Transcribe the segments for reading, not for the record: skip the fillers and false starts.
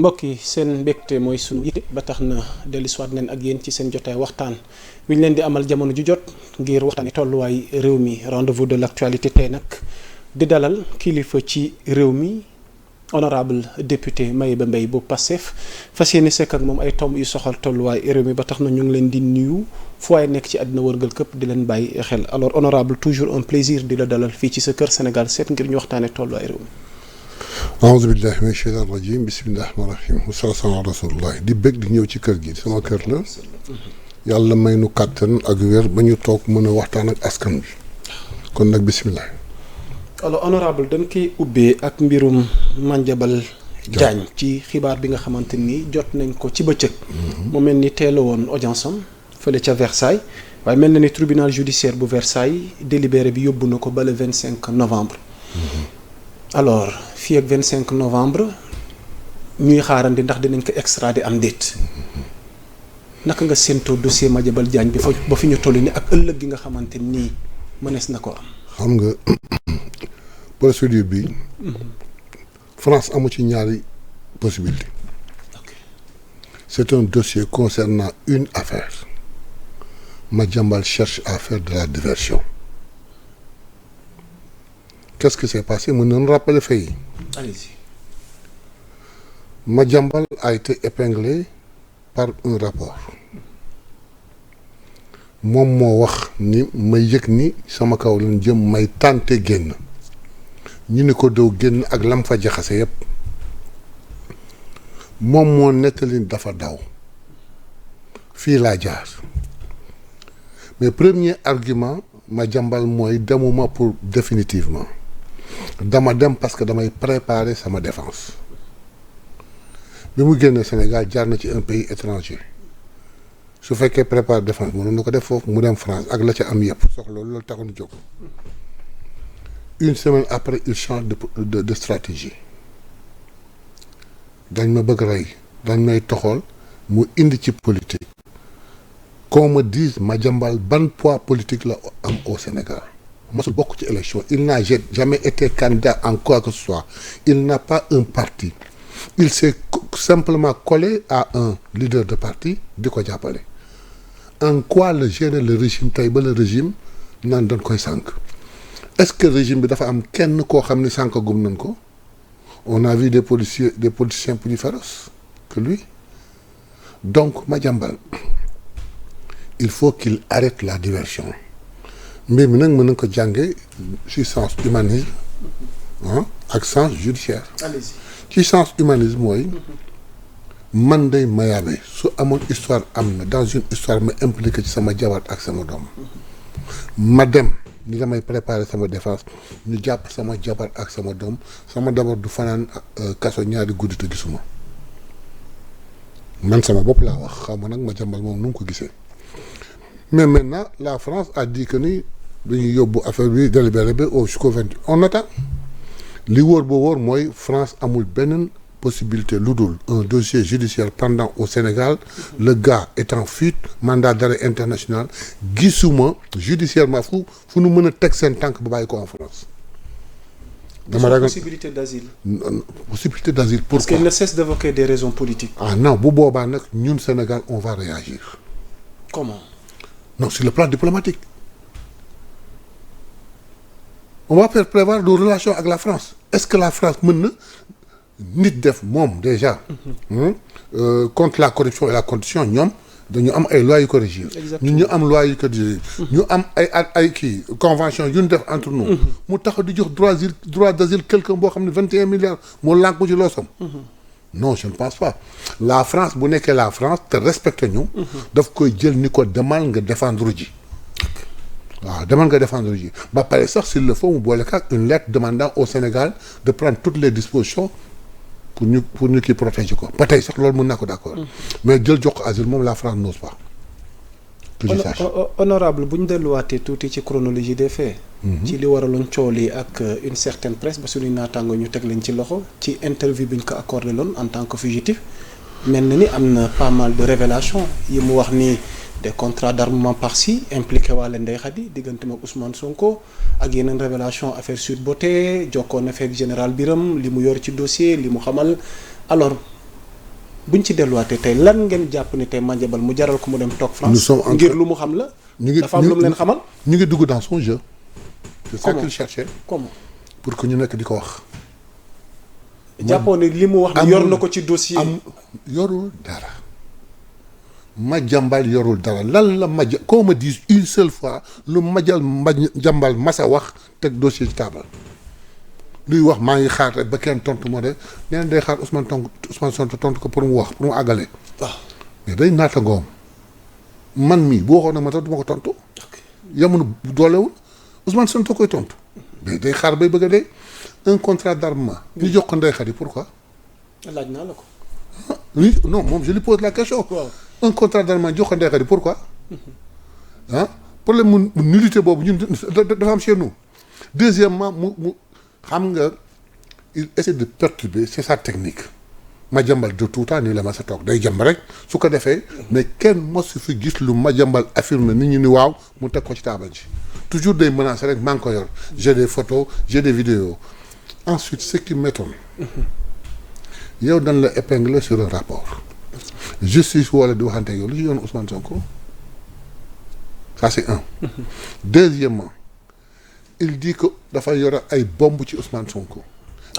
mbokk yi seen mbégte mooy sunu yitte ba tax na dellusiwaat nañ ak yéen ci seen jotaay waxtaan wi ñu leen di amal jamono ju jot ngir waxtaanee tolluwaay réew mi rendez-vous de l'actualité tey nag di dalal kilifa ci réew mi honorable député Mayeba Mbaye bu Pastef fas yéene sekk ak moom ay tomb yu soxal tolluwaay réew mi ba tax na ñu ngi leen di nuyu fu waay nekk ci àddina wërngal këpp di leen bàyyi xel alors honorable toujours un plaisir di la dalal fii ci sa kër Sénégal 7 ngir ñu waxtaanee tolluwaay réew mi. aouzu billahi min shaytaan rajim bismillahi rahmaani rahim wasalaatu ala rasulillah di bëgg di ñëw ci kër gi sama kër la yàlla may nu kàttan ak wér ba ñu toog mën a waxtaan ak askan bi kon nag bismillah. alors honorable dañ koy ubbee ak mbirum Madiambal Diagne ci xibaar bi nga xamante ni jot nañ ko ci bëccëg mu mel ni teel a woon audience am fële ca Versailles waaye mel na ni tribunal judiciaire bu Versailles délibéré bi yóbbu na ko ba le 25 novembre alors fii ak 25 novembre ñuy xaarandi ndax dinañ ko extrader am déet naka nga séentoo dossier Madiambal Diagne bi fa ba fi ñu toll ni ak ëllëg gi nga xamante nii mënees na ko am. xam nga procédure bi France amu ci ñaari possibilité c'est un dossier concernant une affaire Madiambal cherche à faire de la diversion. Qu'est-ce qui s'est passé? Mën nañu rappeler fait yi. Allez-y. Madiambal a été épinglé par un rapport moom moo wax ni may yëg ni sama kaw lañ jëm may tànte génn ñu ni ko doo génn ak lam fa jaxase yépp moom moo nettali dafa daw fii laa jaar mais premier argument Madiambal mooy demuma pour définitivement dama dem parce que damay préparer sama défense bi mu génne Sénégal jaar na ci un pays étranger su fekkee préparer défense mënoon na ko def foofu mu dem France ak la ca am yëpp soxla loolu taxoon jóg une semaine après il change de stratégie dañ ma bëgg rey dañ may toxool mu indi ci politique qu'on me dise Madiambal ban poids politique la am au Sénégal mosul bokk ci élection il n'a jamais été candidat en quoi que ce soit il n'a pas un parti il s'est simplement collé à un leader de parti di ko jàppale en quoi le gêne le régime tey ba le régime naan dañ koy sànq est-ce que régime bi dafa am kenn koo xam ni sànq gum nañ ko on a vu des politiciens plus féroces que lui donc Madiambal il faut qu'il arrête la diversion mbir mi nag mën na ko jànge ci sens humanisme ak sens judiciaire. Allez-y. ci sens humanisme mooy man day Mayaba su amoon histoire am na dans une histoire ma impliqué ci sama jabar ak sama doom ma dem ni damay préparer sama défense ñu jàpp sama jabar ak sama doom sama dabar du fanaan kaso ñaari guddi te gisuma man sama bopp laa wax xaw ma nag Madiambal moom nu mu ko gisee mais maintenant la France a dit que ni dañuy yóbbu affaire bi délibéré bi au jusqu'au 28 on attend li wóor ba wóor mooy France amul benn possibilité lu dul un dossier judiciaire pendant au Sénégal le gars est en fuite mandat d'arrêt international gisuma judiciairement fu nu mën a teg seen tànk ba bàyyi ko en France. dama ragal possibilité d'asile. possibilité d'asile pourquoi? Parce qu'il ne cesse d'évoquer des raisons politiques. ah non bu boobaa nag ñun Sénégal on va réagir. Comment? non sur le plan diplomatique on va faire prévoir nos relations avec la France est-ce que la France mën na nit def moom déjà contre la corruption et la corruption ñoom dañu am ay lois yu ko régir ñun ñu am lois yu ko régir ñu am ay kii convention yu ñu def entre nous mu taxaw di jox droit d'asile quelqu'un boo xam ne 21 milliards moo lànk ko ci loosam non je ne pense pas la France bu nekkee la France te respecte ñu daf koy jël ni ko demal nga défendre ji waaw demal nga défendre ji ba pare sax s'il le faut mu boole ak une lettre demandant au Sénégal de prendre toutes les dispositions pour ñu kii protéger ko ba tey sax loolu mën naa ko d'accord mais jël jox ko asile moom la France n'ose pas. honorable bu ñu delluwaatee tuuti ci chronologie des faits. ci li waraloon coow li ak une certaine presse ba suñuy naataango ñu teg leen ci loxo ci interview bi ñu ko accordé loon en tant que fugitif mel na ni am na pas mal de révélations yi mu wax ni des contrats d'armement par-ci impliqué waale Ndeye Khady diggante ak Ousmane Sonko ak yeneen révélation affaire Sweet Beauté jokkoon na fekk général Birame li mu yor ci dossier li mu xamal alors buñ ci delluwaatee tey lan ngeen jàpp ni tey Madiambal mu jaral ko mu dem toog France ngir lu mu xam la. dafa am lu mu leen xamal. ñu ngi dugg dans son jeu. c'est ça qu'il cherchait. comment pour que ñu nekk di ko wax. jàppoo ne li mu wax ni yor na ko ci dossier. yorul dara. Madiambal yorul dara lan la qu'on me dise une seule fois lu Madiambal masa wax teg dossier ci table. luy wax maa ngi xaar rek ba kenn tontu moo de nee na day xaar Ousmane Sonko tontu ko pour mu wax pour mu àggale. waaw mais day naata ngoom man mii bu waxoon na ma tax du ma ko tontu. yamuñu doolewul Ousmane Sonko koy tontu. mais day xaar bay bëgg a dee un contrat d'armement. ñu jox ko Ndeye Khady pourquoi. laaj naa la ko. oui non moom je lui pose la question. waaw un contrat d'armement jox ko Ndeye Khady pourquoi. ah problème mu nullité boobu ñun dafa am chez nous. deuxièmement mu xam nga il essaie de perturber c'est sa technique. Madiambal de tout temps nii la ma sa toog day jàmb rek su ko defee. mais kenn mosu fi gis lu Madiambal affirmé nit ñi ni waaw mu teg ko ci taabal ji. toujours day menacer rek maa ngi ko yor. j'ai des photos j'ai des vidéos. ensuite ce qui m'étonne. yow dañ la épingler sur un rapport. justice wala di waxante yow lu ci yoon Ousmane Sonko. ça c'est un. deuxièmement il dit que dafa yore ay bombe ci Ousmane Sonko.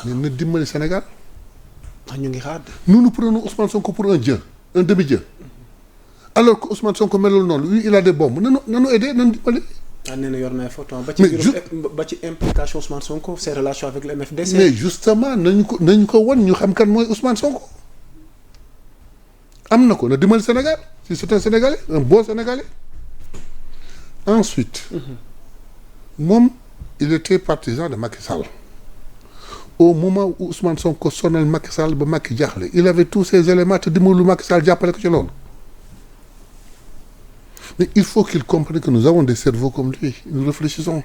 mais na dimbali Sénégal. ñu ngi xaar. nous prenons Ousmane Sonko pour un dieu un demi-dieu. alors que Ousmane Sonko melul noonu lui il a des bombes nanu aider nanu dimbali. nee na yor na ay photo ba ci implication Ousmane Sonko ses relations avec le MFDC. mais justement nañu ko wan ñu xam kan mooy Ousmane Sonko. am na ko na dimbali Sénégal si c'est un Sénégalais un bon Sénégalais. ensuite. moom il était partisan de Macky Sall. au moment où Ousmane Sonko sonal Macky Sall ba Macky jaaxle il avait tous ces éléments te dimbalu Macky Sall jàppale ko ci loolu. mais il faut qu'il comprenne que nous avons des cerveaux comme lui nous réfléchissons.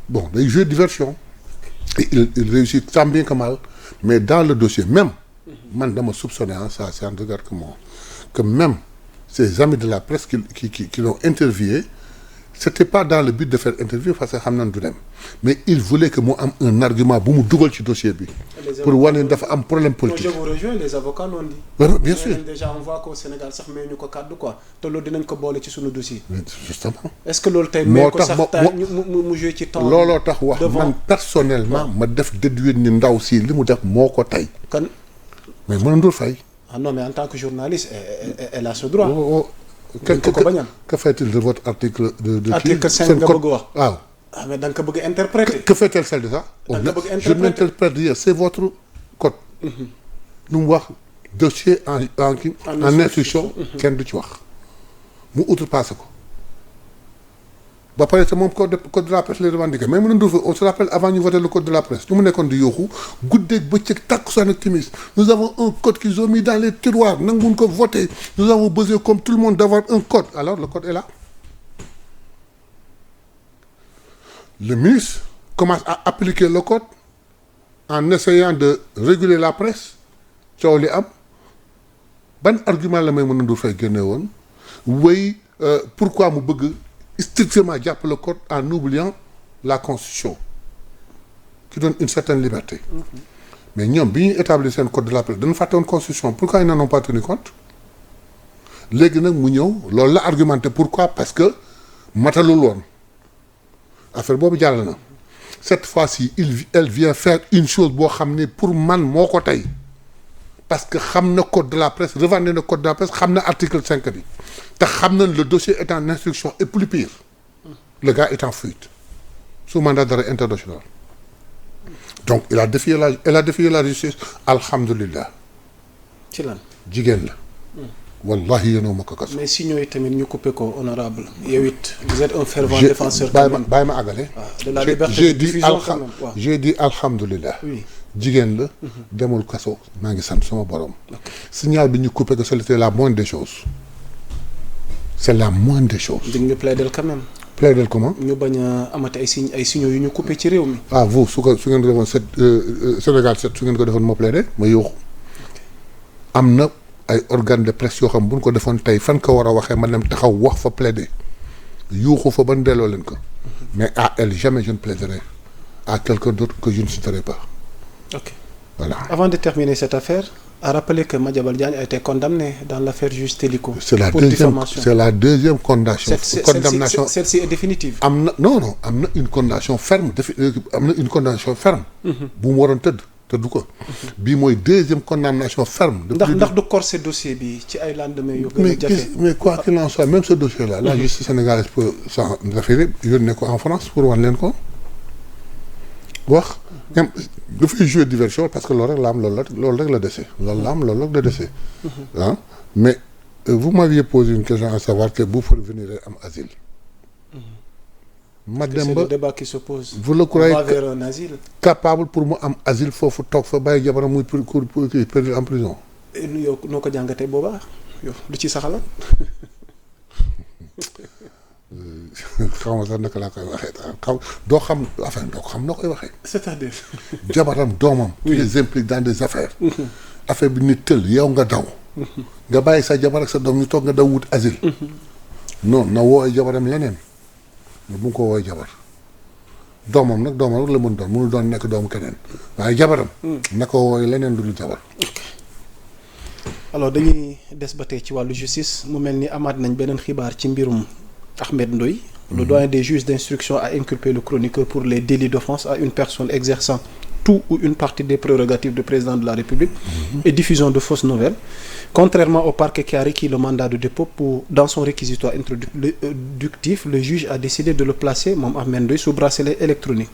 Bon day jouer diversion. et il réussit tant bien que mal mais dans le dossier même. man dama soupçonné ça en regard que même ces amis de la presse qui l'ont interviewé. c'était pas dans le but de faire interview parce que xam nañ du dem mais il voulait que mu am un argument bu mu dugal ci dossier bi. pour wane dafa am problème politique. je vous rejoins les avocats l'ont dit. bien sûr déjà on voit qu'au Sénégal sax may ñu ko kàddu quoi te loolu dinañ ko boole ci sunu dossier. justement. est-ce que loolu tey may ko sax mu joué ci temps. looloo tax wax man personnellement ma def déduire ni ndaw si li mu def moo ko tey. kan mais mënul fay. ah non mais en tant que journaliste elle a ce droit. que fait-il de votre article de article 5 nga bëgg wax waaw. ah mais da nga ko bëgg interpréter. que fait-elle celle de ça. da nga ko bëgg je m'interprète hier c'est votre code. lu mu wax dossier en instruction. kenn du ci wax mu outrepassé ko. ba pare te moom code de la presse les revendiqué mais mën na on se rappelle avant ñu voter le code de la presse ñu mu nekkoon di yooxu guddeeg bëccëg takkusaan ak timis nous avons un code qu'ils ont mis dans les tiroirs nanguwuñ ko voter nous avons besoin comme tout le monde d'avoir un code alors le code est là. le ministre commence à appliquer le code en essayant de réguler la presse coow li am ban argument la may mën a ndur fay génne woon way pourquoi mu bëgg strictement jàpp le code en oubliant la constitution qui donne une certaine liberté. mais ñoom bi ñuy établir seen code de la presse dañu fàtte woon constitution pourquoi ils n'en ont pas tenu compte léegi nag mu ñëw loolu la argumenté pourquoi parce que matalul woon affaire boobu jàll na cette fois-ci elle vient faire une chose boo xam ne pour man moo ko tey parce que xam na code de la presse revendiqué na code de la presse xam na article 5 bi te xam na le dossier est en instruction et plus pire le gars est en fuite sous mandat d'arrêt international donc elle a défié la justice alhamdulillah. ci lan jigéen la. wallahi yéenoo ma ko kaso. mais si ñooy tamit ñu coupé ko honorable yow it vous êtes un fervent défenseur. bàyyi ma àggale. de la liberté de diffusion quand même j'ai dit alhamdulillah. oui jigéen la. demul kaso maa ngi sant sama borom. signal bi ñu coupé que c'était la moindre des choses. c'est la moindre des choses. di nga ñu plaider quand même. plaider comment. ñu bañ a amati ay signaux yu ñu coupé ci réew mi. ah vous su ngeen ko defoon Sénégal 7 su ngeen ko defoon moo plaider ma yóoxu. am na ay organes de presse yoo xam bu ñu ko defoon tey fan ko war a waxee man dem taxaw wax fa plaider yuuxu fa ban delloo leen ko. mais à elle jamais je ne plaiderai à quelqu'un d'autre que je ne citerai pas. ok voilà. Avant de terminer cette affaire, à rappeler que Madiambal Diagne a été condamné dans l'affaire Juge Téliko pour diffamation. C'est la deuxième condamnation. Celle-ci est définitive. am na une condamnation ferme bu mu waroon tëdd ko. bii mooy deuxième condamnation ferme. ndax du corser dossier bi ci ay lendemain yu gën a jafe. mais quoi qu'il en soit même ce dossier là. la justice sénégalaise peut s'en référer yónnee ko en France pour wan leen ko wax. dafay jouer diversion parce que loolu rek la am loolu rek la dese loolu rek la dese. ah mais vous m'aviez posé une question à savoir que bu parvenir am asile. Mademba c'est le débat qui se pose. vous le croyez vers un asile. capable pour mu am asile foofu toog fa bàyyi jabaram muy perdre en prison. yow noo ko jàngatee boobaa yow lu ci sa xalaat. xaw ma sax naka laa koy waxee doo xam noo koy waxee. c'est-à-dire. jabaram doomam. tu les impliques dans des affaires. affaire bi nit tël yow nga daw. nga bàyyi sa jabar ak sa doom ñu toog nga daw wut asile. non na wooy jabaram leneen. mais bu nga ko woowee jabar doomam rek la mën doon mënul doon nekk doomu keneen waaye jabaram. na ko woowee leneen lu dul jabar. alors dañuy des ba tey ci wàllu justice mu mel ni amaat nañ beneen xibaar ci mbirum Ahmed Ndoye. Le doyen des juges d'instruction a inculpé le chroniqueur pour les délits d'offense à une personne exerçant tout ou une partie des prérogatives du président de la République et diffusion de fausses nouvelles. Contrairement au parquet qui a requis le mandat de dépôt dans son réquisitoire introductif, le juge a décidé de le placer, moom Ahmed Ndoye, sous bracelet électronique.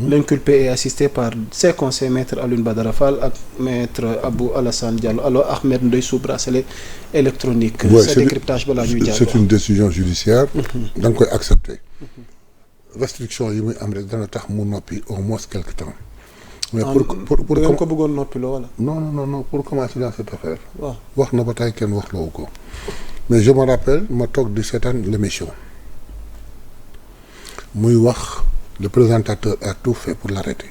L'inculpé est assisté par ses conseillers, maître Alioune Badara Fall ak maître Abou Alassane Diallo. Alors Ahmed Ndoye sous bracelet électronique. Sa décryptage balaa ñuy jàll. C'est une décision judiciaire. da nga koy accepter. restriction yi muy am rek dana tax mu noppi au moins quelque temps. mais pour ngeen ko bëggoon noppiloo wala. non pour commencer dans cette affaire. waaw wax na ba tey kenn wax loowu ko. mais je me rappelle ma toog di seetaan l'émission muy wax le présentateur a tout fait pour l'arrêter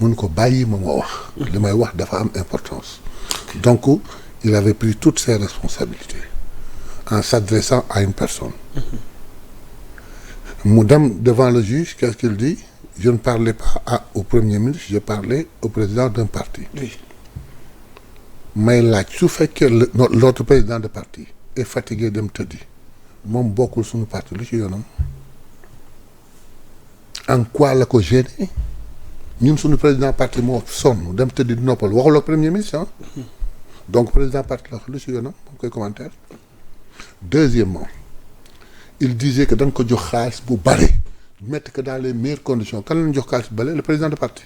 mun ko bàyyi ma wax. li may wax dafa am importance. donc il avait pris toutes ses responsabilités en s'adressant à une personne. mu dem devant le juge qu'est-ce qu'il dit. Je ne parlais pas au premier ministre, je parlais au président d'un parti. Oui. may laaj su fekkee l'autre président de parti est fatigué dem tëddi moom bokkul suñu parti lu ci yoonam. en quoi la ko gêné ñun suñu président parti moo sonn dem tëddi di noppal waxul ak premier ministre ah. donc président parti la lu ci yoonam moom koy commentaire. deuxièmement il disait que da nga ko jox xaalis bu bare. mettre que dans les meilleures conditions kan lañ jox xaalis bale le président de parti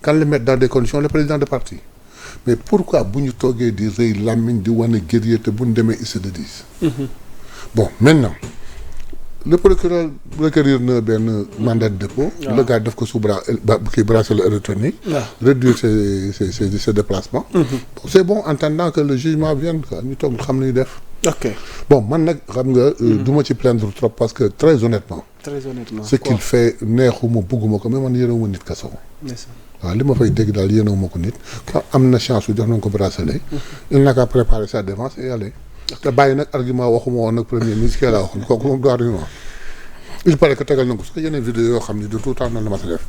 kan la mettre dans des conditions le président de parti mais pourquoi bu ñu toogee di rëy làmmiñ di wane guerrier te bu ñu demee ils se dédisent. bon maintenant le procureur requérir na benn mandat de dépôt. le gars def ko sous bracelet électronique. réduire ses déplacements. c'est bon en attendant que le jugement vienne quoi ñu toog xam nañu def. ok bon man nag xam nga. du ma ci plaindre trop parce que très honnêtement. ce qu'il fait neexuma bugguma ko mais man yéenewuma nit kaso. waaw li ma fay dégg daal yéenewuma ko nit. ka am na chance su jox nañ ko bracelet. il n'a qu'à préparer sa défense et aller. te bàyyi nag argument waxuma woon nag premier ministre kii laa waxoon kooku moom du argument. il paraît que tegal na ko sax yeneen vidéo yoo xam ni de tout temps noonu la ma sa def.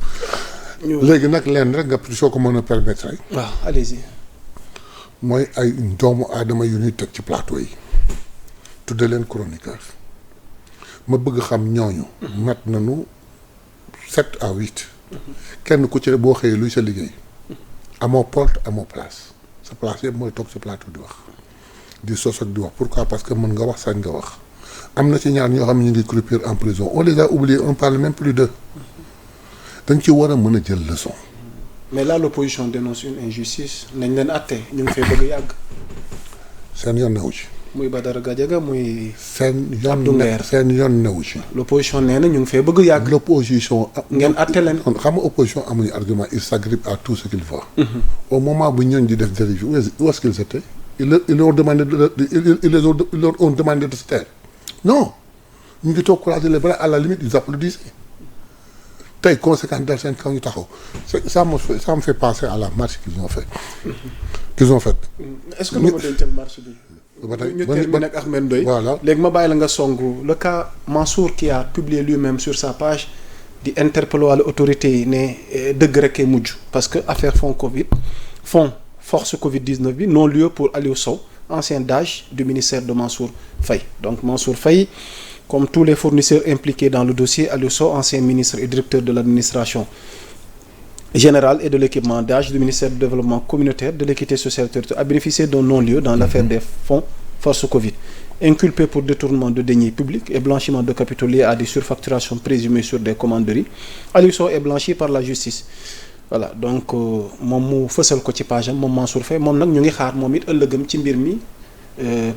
léegi nag leen rek nga soo ko mën a permettre rek. waaw allez-y. mooy ay doomu aadama yu ñuy teg ci plateau yi. tudde leen chroniqueur. ma bëgg xam ñooñu. mat nañu 7 à 8. kenn ku ci boo xëyee luy sa liggéey. amoo porte amoo place. sa place yëpp mooy toog sa plateau di wax. di sos ak di wax pourquoi parce que mën nga wax sañ nga wax. am na ci ñaar ñoo xam ne ñu ngi croupir en prison on les a oubliés on parle même plus d'eux. dañ ci war a mën a jël leçon. mais là l'opposition dénonce une injustice nañ leen àtte ñu ngi fee bëgg yàgg. seen yoon newu ci. muy Badara Gadiaga muy. seen yoon newu ci. l'opposition nee na ñu ngi fee bëgg yàgg. l'opposition. ngeen àtte leen. xam nga opposition amuñu argument il s'agrippe à tout ce qu'il voit. au moment bu ñooñu di def dérive où est-ce qu'ils étaient. ils leur ont demandé de se taire. non ñu ngi toog croiser les bras à la limite ils applaudissaient. tey conséquence dal seen kaw ñu taxaw ça me fait penser à la marche qu'ils ont fait. est-ce que doo ma dencal marche bi. ñu terminer ak Ahmed Ndoye. voilà léegi ma bàyyi la nga songu le cas Mansour qui a publié lui-même sur sa page di interpeller wàllu autorités yi ne dëgg rek mujj parce que affaire fonds force Covid-19 bi non-lieu pour Aliou Sow ancien DAGE du ministère de Mansour Faye. Donc Mansour Faye, comme tous les fournisseurs impliqués dans le dossier, Aliou Sow, ancien ministre et directeur de l'administration générale et de l'équipement DAGE du ministère du développement communautaire, de l'équité sociale et territoriale, a bénéficié d'un non-lieu dans l'affaire des fonds force Covid. Inculpé pour détournement de deniers publics et blanchiment de capitaux liés à des surfacturations présumées sur des commanderies, Aliou Sow est blanchi par la justice. Voilà donc moom mu fësal ko ci page am moom Mansour Faye moom nag ñu ngi xaar moom it ëllëgam ci mbir mi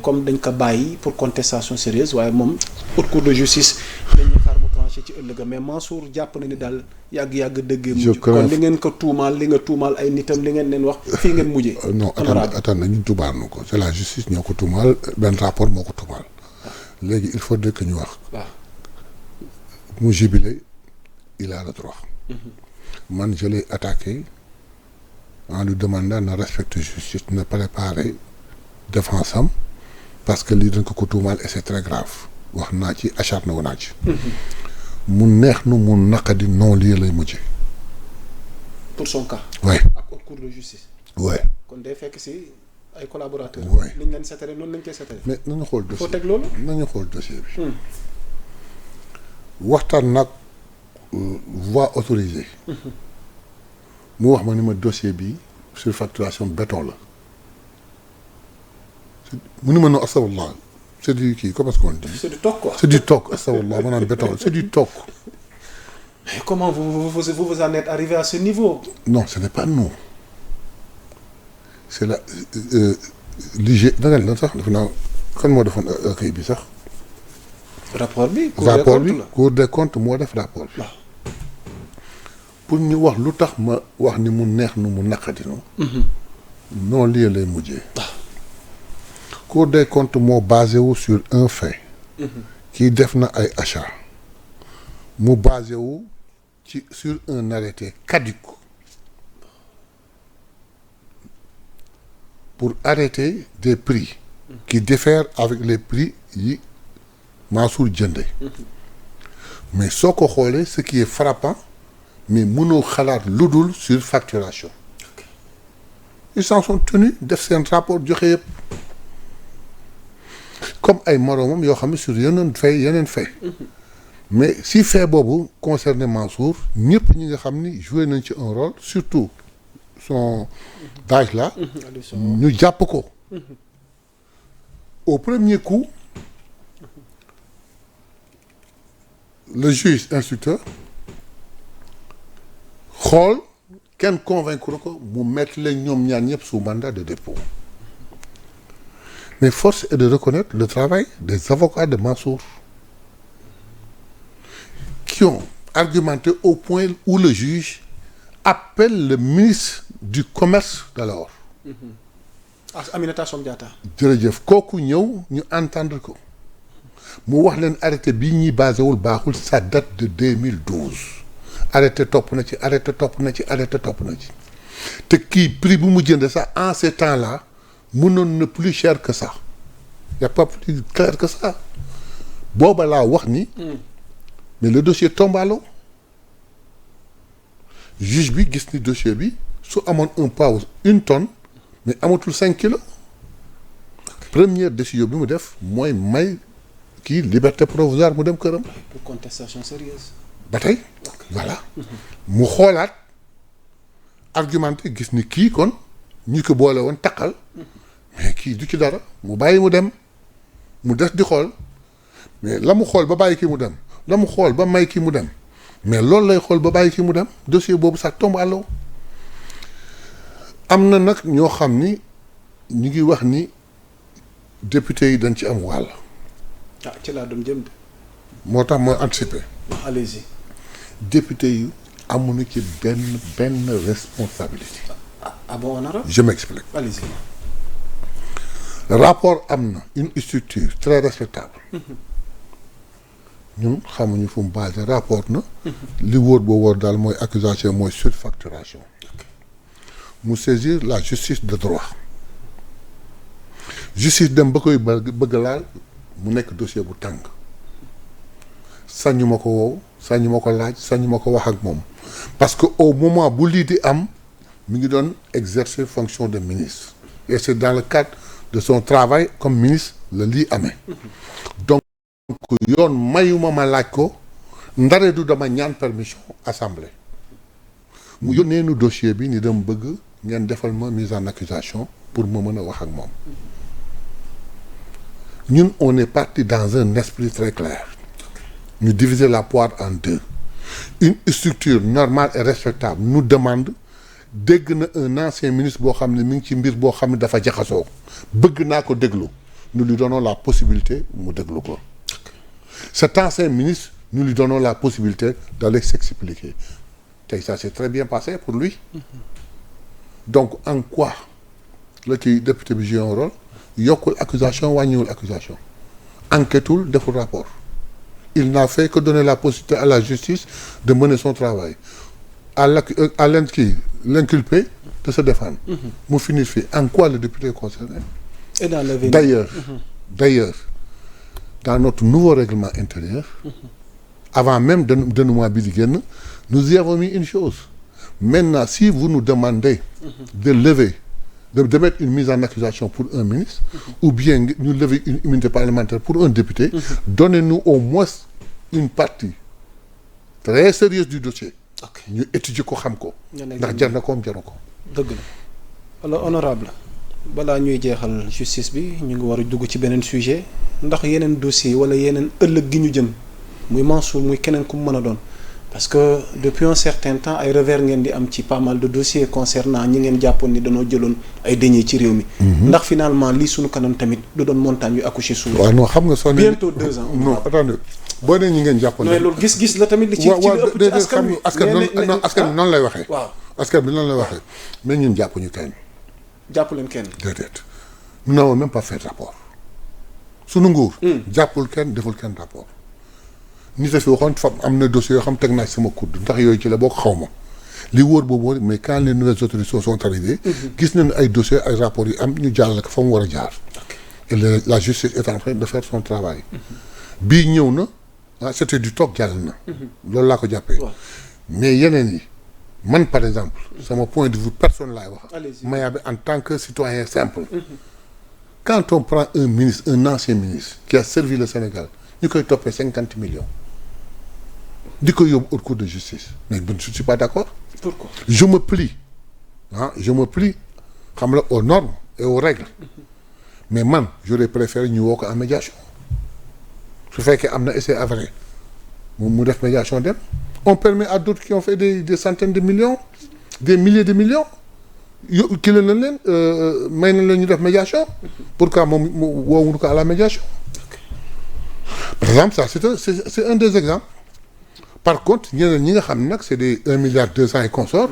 comme dañ ko bàyyi pour contestation sérieuse waaye moom haute cour de justice dañuy xaar mu tranché ci ëllëgam mais Mansour jàpp na ni daal yàgg-yàgg dëggee mujj kon li ngeen ko tuumaal li nga tuumaal ay nitam li ngeen leen wax fii ngeen mujjee non attends na ñun tuumaal na ko c'est la justice ñoo ko tuumaal benn rapport moo ko tuumaal léegi il faudrait que ñu wax waaw mu jubilé il a le droit man je l'ai attaqué en lui demandant de respecter justice de préparer défense am parce que lii dañ ko tuumaal et c'est très grave wax naa ci acharné wu naa ci mu neex nu mu naqadi non lii lay mujjee pour son cas oui ak haute cour de justice oui kon day fekk si ay collaborateurs oui liñ leen setare noonu lañ koy setare mais nañu xool dossier foo teg loolu nañu xool dossier bi waxtaan nag voie autorisée mu wax ma ni ma dossier bi surfacturation béton la mu ni ma non astafurlah c'est du kii comment est-ce qu'on dit c'est du toc quoi c'est du toc astafurlah ma naan béton c'est du toc mais comment vous en êtes arrivé à ce niveau non ce n'est pas nous c'est la l'IG da nga sax def naa kan moo defoon kii bi sax rapport bi Cour des comptes moo def rapport bi pour ñu wax lu tax ma wax ni mu neex nu mu naqadi non lii lay mujjee Cour des comptes moo basé wu sur un fait kii def na ay achat mu basé wu sur un arrêté caduc pour arrêter des prix qui diffèrent avec les prix yi Mansour jënde mais soo ko xoolee ce qui est frappant mais mënoo xalaat lu dul sur facturation ils s'en sont tenus def seen rapport joxe yëpp comme ay moroomam yoo xam ne sur yeneen fay mais si fait boobu concerné Mansour ñëpp ñi nga xam ni joué nañ ci un rôle surtout son DAGE là ñu jàpp ko au premier coup le juge instructeur xool kenn convaincre ko mu mettre leen ñoom ñaar ñëpp sous mandat de dépôt mais force est de reconnaître le travail des avocats de Mansour qui ont argumenté au point où le juge appelle le ministre du commerce d'alors Aminata Assome Diatta jërëjëf kooku ñëw ñu entendre ko mu wax leen arrêté bii ñuy basé wul baaxul ça date de 2012 arrêté topp na ci arrêté topp na ci arrêté topp na ci te kii prix bu mu jënd sax en ces temps-là mënoon na plus cher que ça y a pas plus clair que ça booba laa wax ni mais le dossier tombe à l'eau juge bi gis ni dossier bi su amoon un poids 1 tonne mais amatul 5 kilos première décision bi mu def mooy may kii liberté provisoire mu dem këram. pour contestation sérieuse. ba tey voilà mu xoolaat argumenté gis ni kii kon ñi ko boole woon taqal mais kii du ci dara mu bàyyi mu dem mu des di xool mais la mu xool ba bàyyi kii mu dem la mu xool ba may kii mu dem mais loolu lay xool ba bàyyi kii mu dem dossier boobu sax tombe à l'eau am na nag ñoo xam ni ñu ngi wax ni député yi dañ ci am wàll. ah ci laa doon jëm. moo tax mooy anticiper. allez-y. député yi amuñu ci benn responsabilité. ah bon honorable. je m'explique. allez-y. rapport am na une structure très respectable. ñun xamuñu fu mu basé rapport na. li wóor boo wóor daal mooy accusation mooy surfacturation. mu saisir la justice de droit. justice dem ba koy bëgg laal mu nekk dossier bu tàng. sañu ma ko woow sañu ma ko laaj sañu ma ko wax ak moom parce que au moment bu lii di am mi ngi doon exercer fonction de ministre et c'est dans le cadre de son travail comme ministre la lii amee donc yoon mayuma ma laaj ko ndare du dama ñaan permission assemblée mu yónnee nu dossier bi ni dama bëgg ngeen defal ma mise en accusation pour ma mën a wax ak moom ñun on est parti dans un esprit très clair ñu diviser la poire en deux une structure normale et respectable nous demande dégg na un ancien ministre boo xam ne mi ngi ci mbir boo xam ne dafa jaxasoo bëgg naa ko déglu nous lui donnons la possibilité mu déglu ko cet ancien ministre nous lui donnons la possibilité d'aller s'expliquer tey ça s'est très bien passé pour lui donc en quoi la ci député bi joué un rôle yokkul accusation wàññiwul accusation enquêtul deful rapport il n'a fait que donner la possibilité à la justice de mener son travail à l'inculpé de se défendre mu finir fii en quoi le député est concerné et dans l'avenir d'ailleurs dans notre nouveau règlement intérieur avant même dénouement bi di génn nous y avons mis une chose maintenant si vous nous demandez de lever de mettre une mise en accusation pour un ministre ou bien ñu lever une immunité parlementaire pour un député donnez-nous au moins une partie très sérieuse du dossier ñu étudier ko xam ko ndax jar na koom jaru ko dëgg la alors honorable balaa ñuy jeexal justice bi ñu ngi war a dugg ci beneen sujet ndax yeneen dossier wala yeneen ëllëg gi ñu jëm muy Mansour muy keneen ku mu mën a doon parce que depuis un certain temps ay revers ngeen di am ci pas mal de dossiers concernant ñi ngeen jàppoon ni dañoo jëloon ay deniers ci réew mi. ndax finalement lii suñu kanam tamit du doon montagne yu accouché suuf. waaw non xam nga soo nee bientôt 2 ans. non attendez boo nee ñi ngeen jàppoon. mais loolu gis-gis la tamit li ci ëpp ci askan wi askan bi noonu lay waxee. waaw askan bi noonu lay waxee mais ñun jàppuñu kenn. jàpp leen kenn. déedéet nous n'avons même pas fait rapport sunu nguur. jàppul kenn deful kenn rapport. nit a fi waxoon fa am na dossier yoo xam teg naa sama kudd ndax yooyu ci la bokk xaw ma li wóor boobu mais quand les nouvelles autorités sont arrivées gis nañu ay dossiers ay rapports yu am ñu jàll ko fa mu war a jaar et la justice est en train de faire son travail bii ñëw na ah c'était du toog jàll na loolu laa ko jàppee mais yeneen yi man par exemple sama point de vue personnel laay wax Mayabé en tant que citoyen simple quand on prend un ministre un ancien ministre qui a servi le Sénégal ñu koy toppee 50 millions di ko yóbbu haute cour de justice mais je ne suis pas d'accord. Pourquoi? Je me plie xam la aux normes et aux règles mais man j'aurais préféré ñu woo ko en médiation su fekkee am na essai avéré mu def médiation dem on permet à d'autres qui ont fait des centaines de millions des milliers de millions kii la leen may nañ leen ñu def médiation pourquoi moom woowuñu ko à la médiation par exemple ça c'est un des exemples. Par contre ñeneen ñi nga xam ne nag c'est des 1 milliard 200 et consorts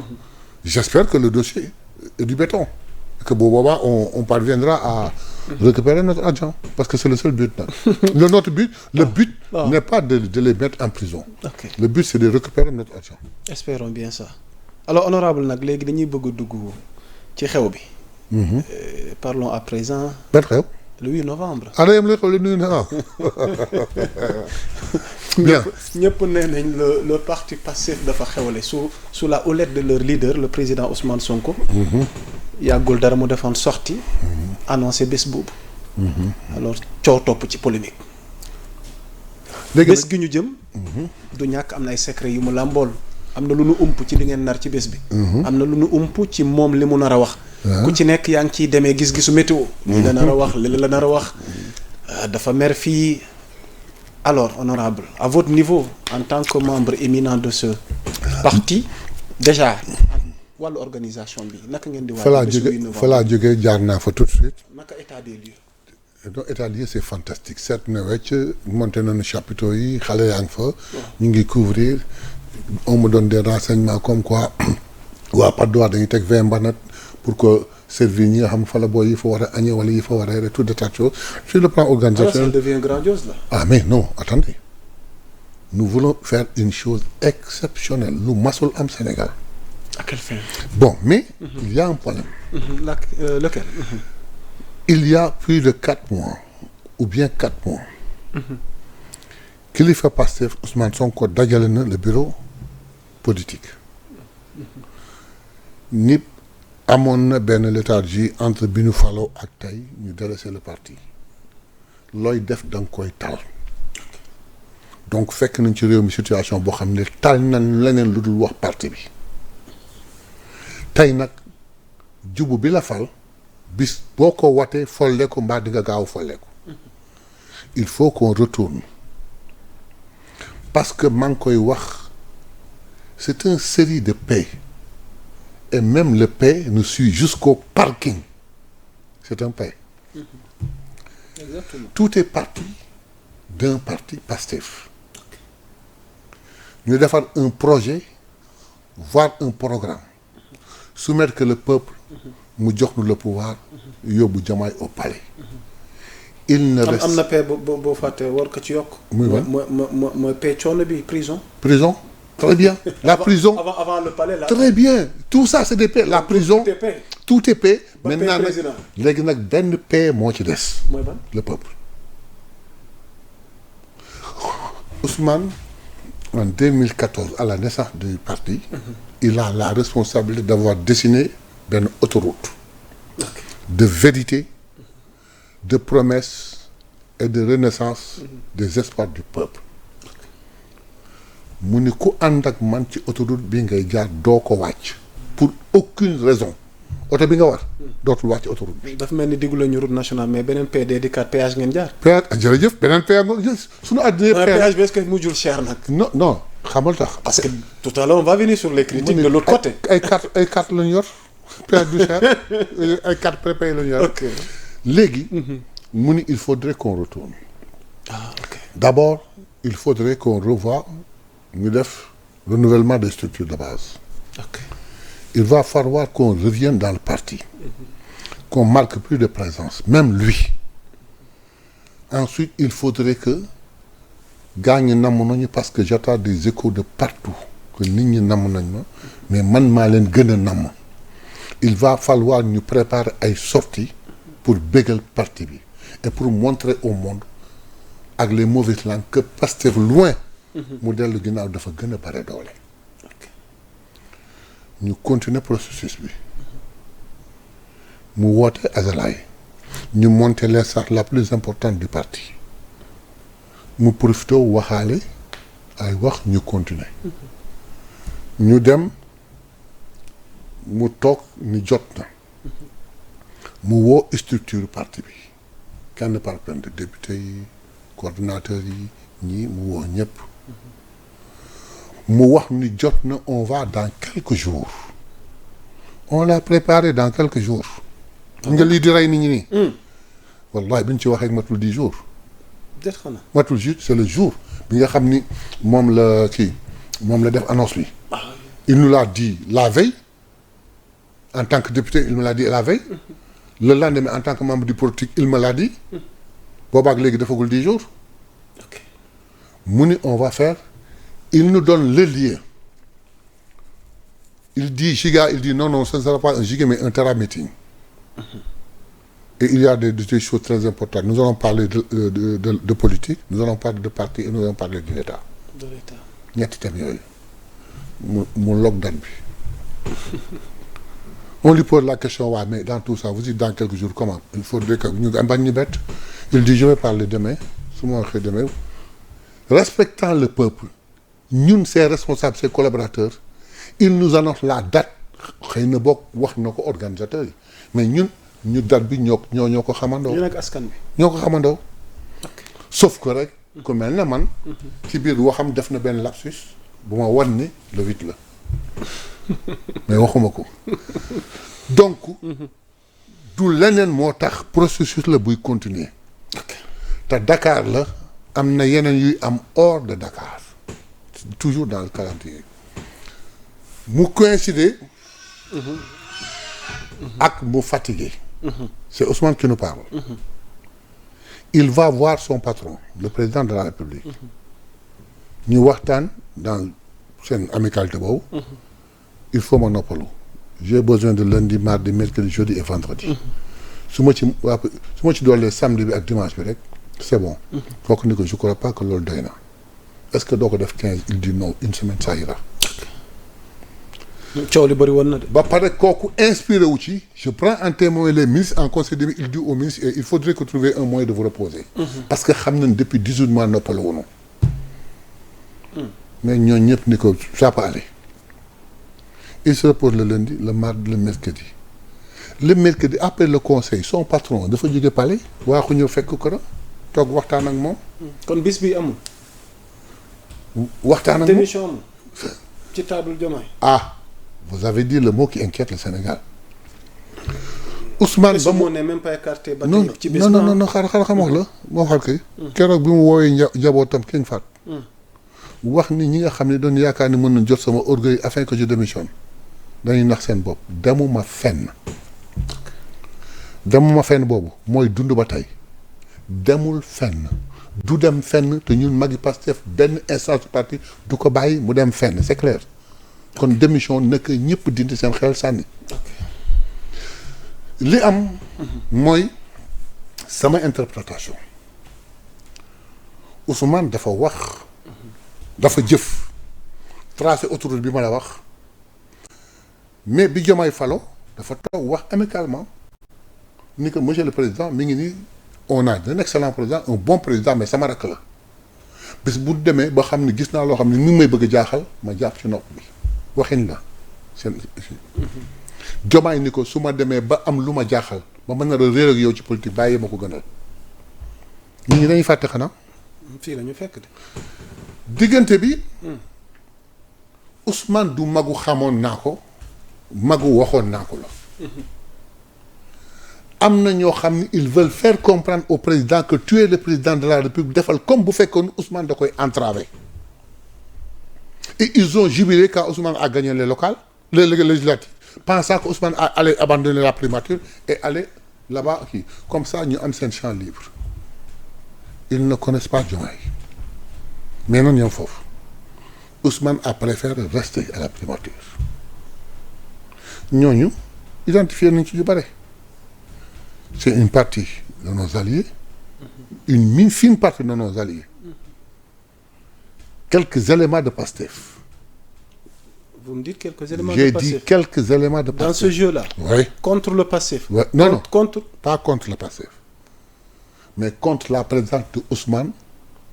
j'espère que le dossier est du béton et que bu boobaa on parviendra à récupérer notre argent parce que c'est le seul but nag le but n'est pas de les mettre en prison le but c'est de récupérer notre argent. Espérons bien ça. Alors honorable nag léegi dañuy bëgg a dugg ci xew bi. Parlons à présent. ban xew. le 8 novembre. ah yam lay xew le 8 novembre. bien ñëpp nee nañ le parti Pastef dafa xewle sous la houlette de leur leader le président Ousmane Sonko. yàggul dara mu defoon sortie annoncé bés boobu. alors coow topp ci polémique. léegi bés gi ñu jëm. du ñàkk am na ay secret yu mu làmbool am na lu nu ump ci li ngeen nar ci bés bi. am na lu nu ump ci moom li mu nar a wax. ku ci nekk yaa ngi ciy demee gis-gisu météo. lii la nar a wax lii la nar a wax dafa mer fii. Alors, honorable, à votre niveau, en tant que membre éminent de ce parti, déjà, wàllu organisation bi naka ngeen di. fa laa jógee jaar naa fa tout de suite. naka état des lieux. donc état des lieux c'est fantastique seet na wecc monté nañu chapiteaux yi xale yaa ngi fa. ñu ngi couvrir on me donne des renseignements comme quoi waa Patte d'Oie dañuy teg 20 mbanat pour que. servir ñi nga xam fa la booy yi fa war a añee wala yi fa war a reer tout de tas de choses sur le plan organisationnel. Alors ça devient grandiose là. Ah mais non attendez nous voulons faire une chose exceptionnelle lu masul am Sénégal. À quelle fin? Bon mais il y a un problème. Lequel? Il y a plus de 4 mois ou bien 4 mois. kilifa Pastef Ousmane Sonko dajale na le bureau politique nit amoon na benn léthargie entre bi ñu faloo ak tey ñu délaissé le parti looy def da nga koy tal donc fekk nañ ci réew mi situation boo xam ne tal nañ leneen lu dul wax parti bi tey nag jubu bi la fal bis boo ko watee folle ko mbaa di nga gaaw folle ko il faut qu'on retourne parce que maa ngi koy wax c'est une série de paix et même le paix nous suit jusqu'au parking c'est un paix. Exactement. Tout est parti d'un parti Pastef ñu defar un projet voire un programme soumettre que le peuple mu jox nu le pouvoir yóbbu Diomaye au palais il ne reste am na paix boo fàtte war ko ci yokk. mooy paix coono bi prison. Très bien la prison avant le palais là. Très bien tout ça c'est des paix la prison tout est paix maintenant nag léegi nag benn paix moo ci des. mooy ban le peuple. Ousmane en 2014 à la naissance du parti. Il a la responsabilité d'avoir dessiné benn autoroute. De vérité, de promesses et de renaissance des espoirs du peuple. mu ni ku ànd ak man ci autoroute bi ngay jaar doo ko wàcc pour aucune raison oto bi nga war dootul wàcc autoroute bi. dafa mel ni diggu la ñu route nationale mais beneen PD di kat péage ngeen jaar. péage jërëjëf beneen péage nga suñu àddina péage bi est-ce que mujjul cher nag. non xamal tax. parce que tout à l'heure on va venir sur les critiques de l'autre côté. ay carte lañu yor péage du cher ay carte prépayée lañu yor. ok léegi. mu ni il faudrait qu'on retourne. ok d'abord il faudrait qu'on revoie ñu def renouvellement des structures de base. ok il va falloir qu'on revienne dans le parti. qu'on marque plus de présence même lui. Ensuite il faudrait que gars ñi namm nañu parce que j'entends des échos de partout que nit ñi namm nañ ma mais man maa leen gën a namm. il va falloir ñu préparer ay sorties pour bégal parti bi et pour montrer au monde ak les mauvaises langues que Pastef loin mu dellu ginnaaw dafa gën a bare doole. ñu continuer processus bi mu woote azalaay ñu monter l'instance la plus importante du parti mu profité waxaale ay wax ñu continuer ñu dem mu toog ni jot na mu woo structure parti bi kenn par kenn de député yi coordonnateurs yi ñii mu woo ñëpp mu wax ni jot na on va dans quelques jours on l'a préparé dans quelques jours nga lii di rey nit ñi nii wallahi bi ñu ci waxee matul 10 jours matul juste c'est le jour bi nga xam ni moom la def annonce bi il nous l'a dit la veille en tant que député il me l'a dit la veille le lendemain en tant que membre du politique il me l'a dit boobaak léegi dafagul 10 jours mu ni on va faire il nous donne le lieu il dit giga il dit non ce ne sera pas un giga mais un terra meeting et il y a des choses très importantes nous allons parler de politique nous allons parler de parti et nous allons parler de l'État ñetti thèmes yooyu mu log date bi on lui pose la question waaw mais dans tout ça vous dites dans quelques jours comment il faudrait que ñu bañ ñu bett il dit je vais parler demain su ma waxee demain respectant le peuple ñun ses responsables ses collaborateurs il nous annonce la date xëy na bokk wax na ko organisateurs yi mais ñun ñu date bi ñoo ko xamandoo. ñu nekk askan bi. ñoo ko xamandoo. sauf que rek. ku mel ne man. ci biir waxam def na benn lapsus bu ma wan ni le 8 la mais waxuma ko donc. du leneen moo tax processus la buy continuer. te Dakar la am na yeneen yuy am hors de Dakar toujours dans le calendrier mu coïncider. ak mu fatigué. C'est Ousmane qui nous parle. Il va voir son patron le président de la République. ñu waxtaan dans seen amicalité boobu. il faut ma noppalu. j'ai besoin de lundi mardi mercredi jeudi et vendredi. su ma ci doolee samedi bi ak dimanche bi rek c'est bon. foog ni ko je crois pas que loolu doy na. est-ce que doo ko def 15 il dit non une semaine ça ira. coow li bëri woon na de. ba pare kooku inspiré wu ci je prends en témoin les ministres en conseil des ministres il dit au ministre il faudrait que trouver un moyen de vous reposer. parce que xam nañ depuis 18 mois noppalu woonu. mais ñooñu ñëpp ni ko ça peut aller. il se repose le lundi le mardi le mercredi. le mercredi après le conseil son patron dafa jóge palais waa ko ñëw fekk ko na toog waxtaan ak moom. kon bis bi amul. waxtaan ak moom démission amul ci table Diomaye. ah vous avez dit le mot qui inquiète le Sénégal. Ousmane ba mu n'est même pas écarté ba non ci bés non non xaaral xam wax la moo xal kay. keroog bi mu woowee njabootam kiñ faat. wax ni ñi nga xam ne doon yaakaar ni mën nañ jot sama orgueil afin que je démissionne dañuy nax seen bopp demuma fenn. demuma fenn boobu mooy dund ba tey demul fenn du dem fenn te ñun magi Pastef benn instance parti du ko bàyyi mu dem fenn c'est clair kon démission nekk ñëpp dindi seen xel sànni. li am mooy sama interprétation Ousmane dafa wax dafa jëf tracé autoroute bi ma la wax mais bi Diomaye falo dafa toog wax amicalement ni que monsieur le président mi ngi nii on a un excellent président un bon président mais sama rakk la bis bu demee ba xam ne gis naa loo xam ne ni may bëgg a jaaxal ma jàpp ci nopp bi waxin la seen Diomaye ni ko su ma demee ba am lu ma jaaxal ba mën na réer ak yow ci politique bàyyi ma ko gënal nit ñi dañuy fàtte xanaa fii la ñu fekk de. diggante bi Ousmane du magu xamoon naa ko magu waxoon naa ko la am na ñoo xam ne ils veulent faire comprendre au président que tu es le président de la République defal comme bu fekkoon Ousmane da koy entraver et ils ont jubilé quand Ousmane a gagné les locales les législatives pensant que Ousmane allait abandonner la primature et aller là-bas kii comme ça ñu am seen champ libre ils ne connaissent pas Diomaye mais noonu ñoom foofu Ousmane a préféré rester à la primature ñooñu identifié nañ ci yu bare c'est une partie de nos alliés une fine partie de nos alliés quelques éléments de Pastef. Vous me dites quelques éléments J'ai de Pastef. J'ai dit quelques éléments de Pastef. Dans ce jeu-là. Oui. Contre le Pastef. Ouais. Non, contre... Pas contre le Pastef. Mais contre la présence de Ousmane.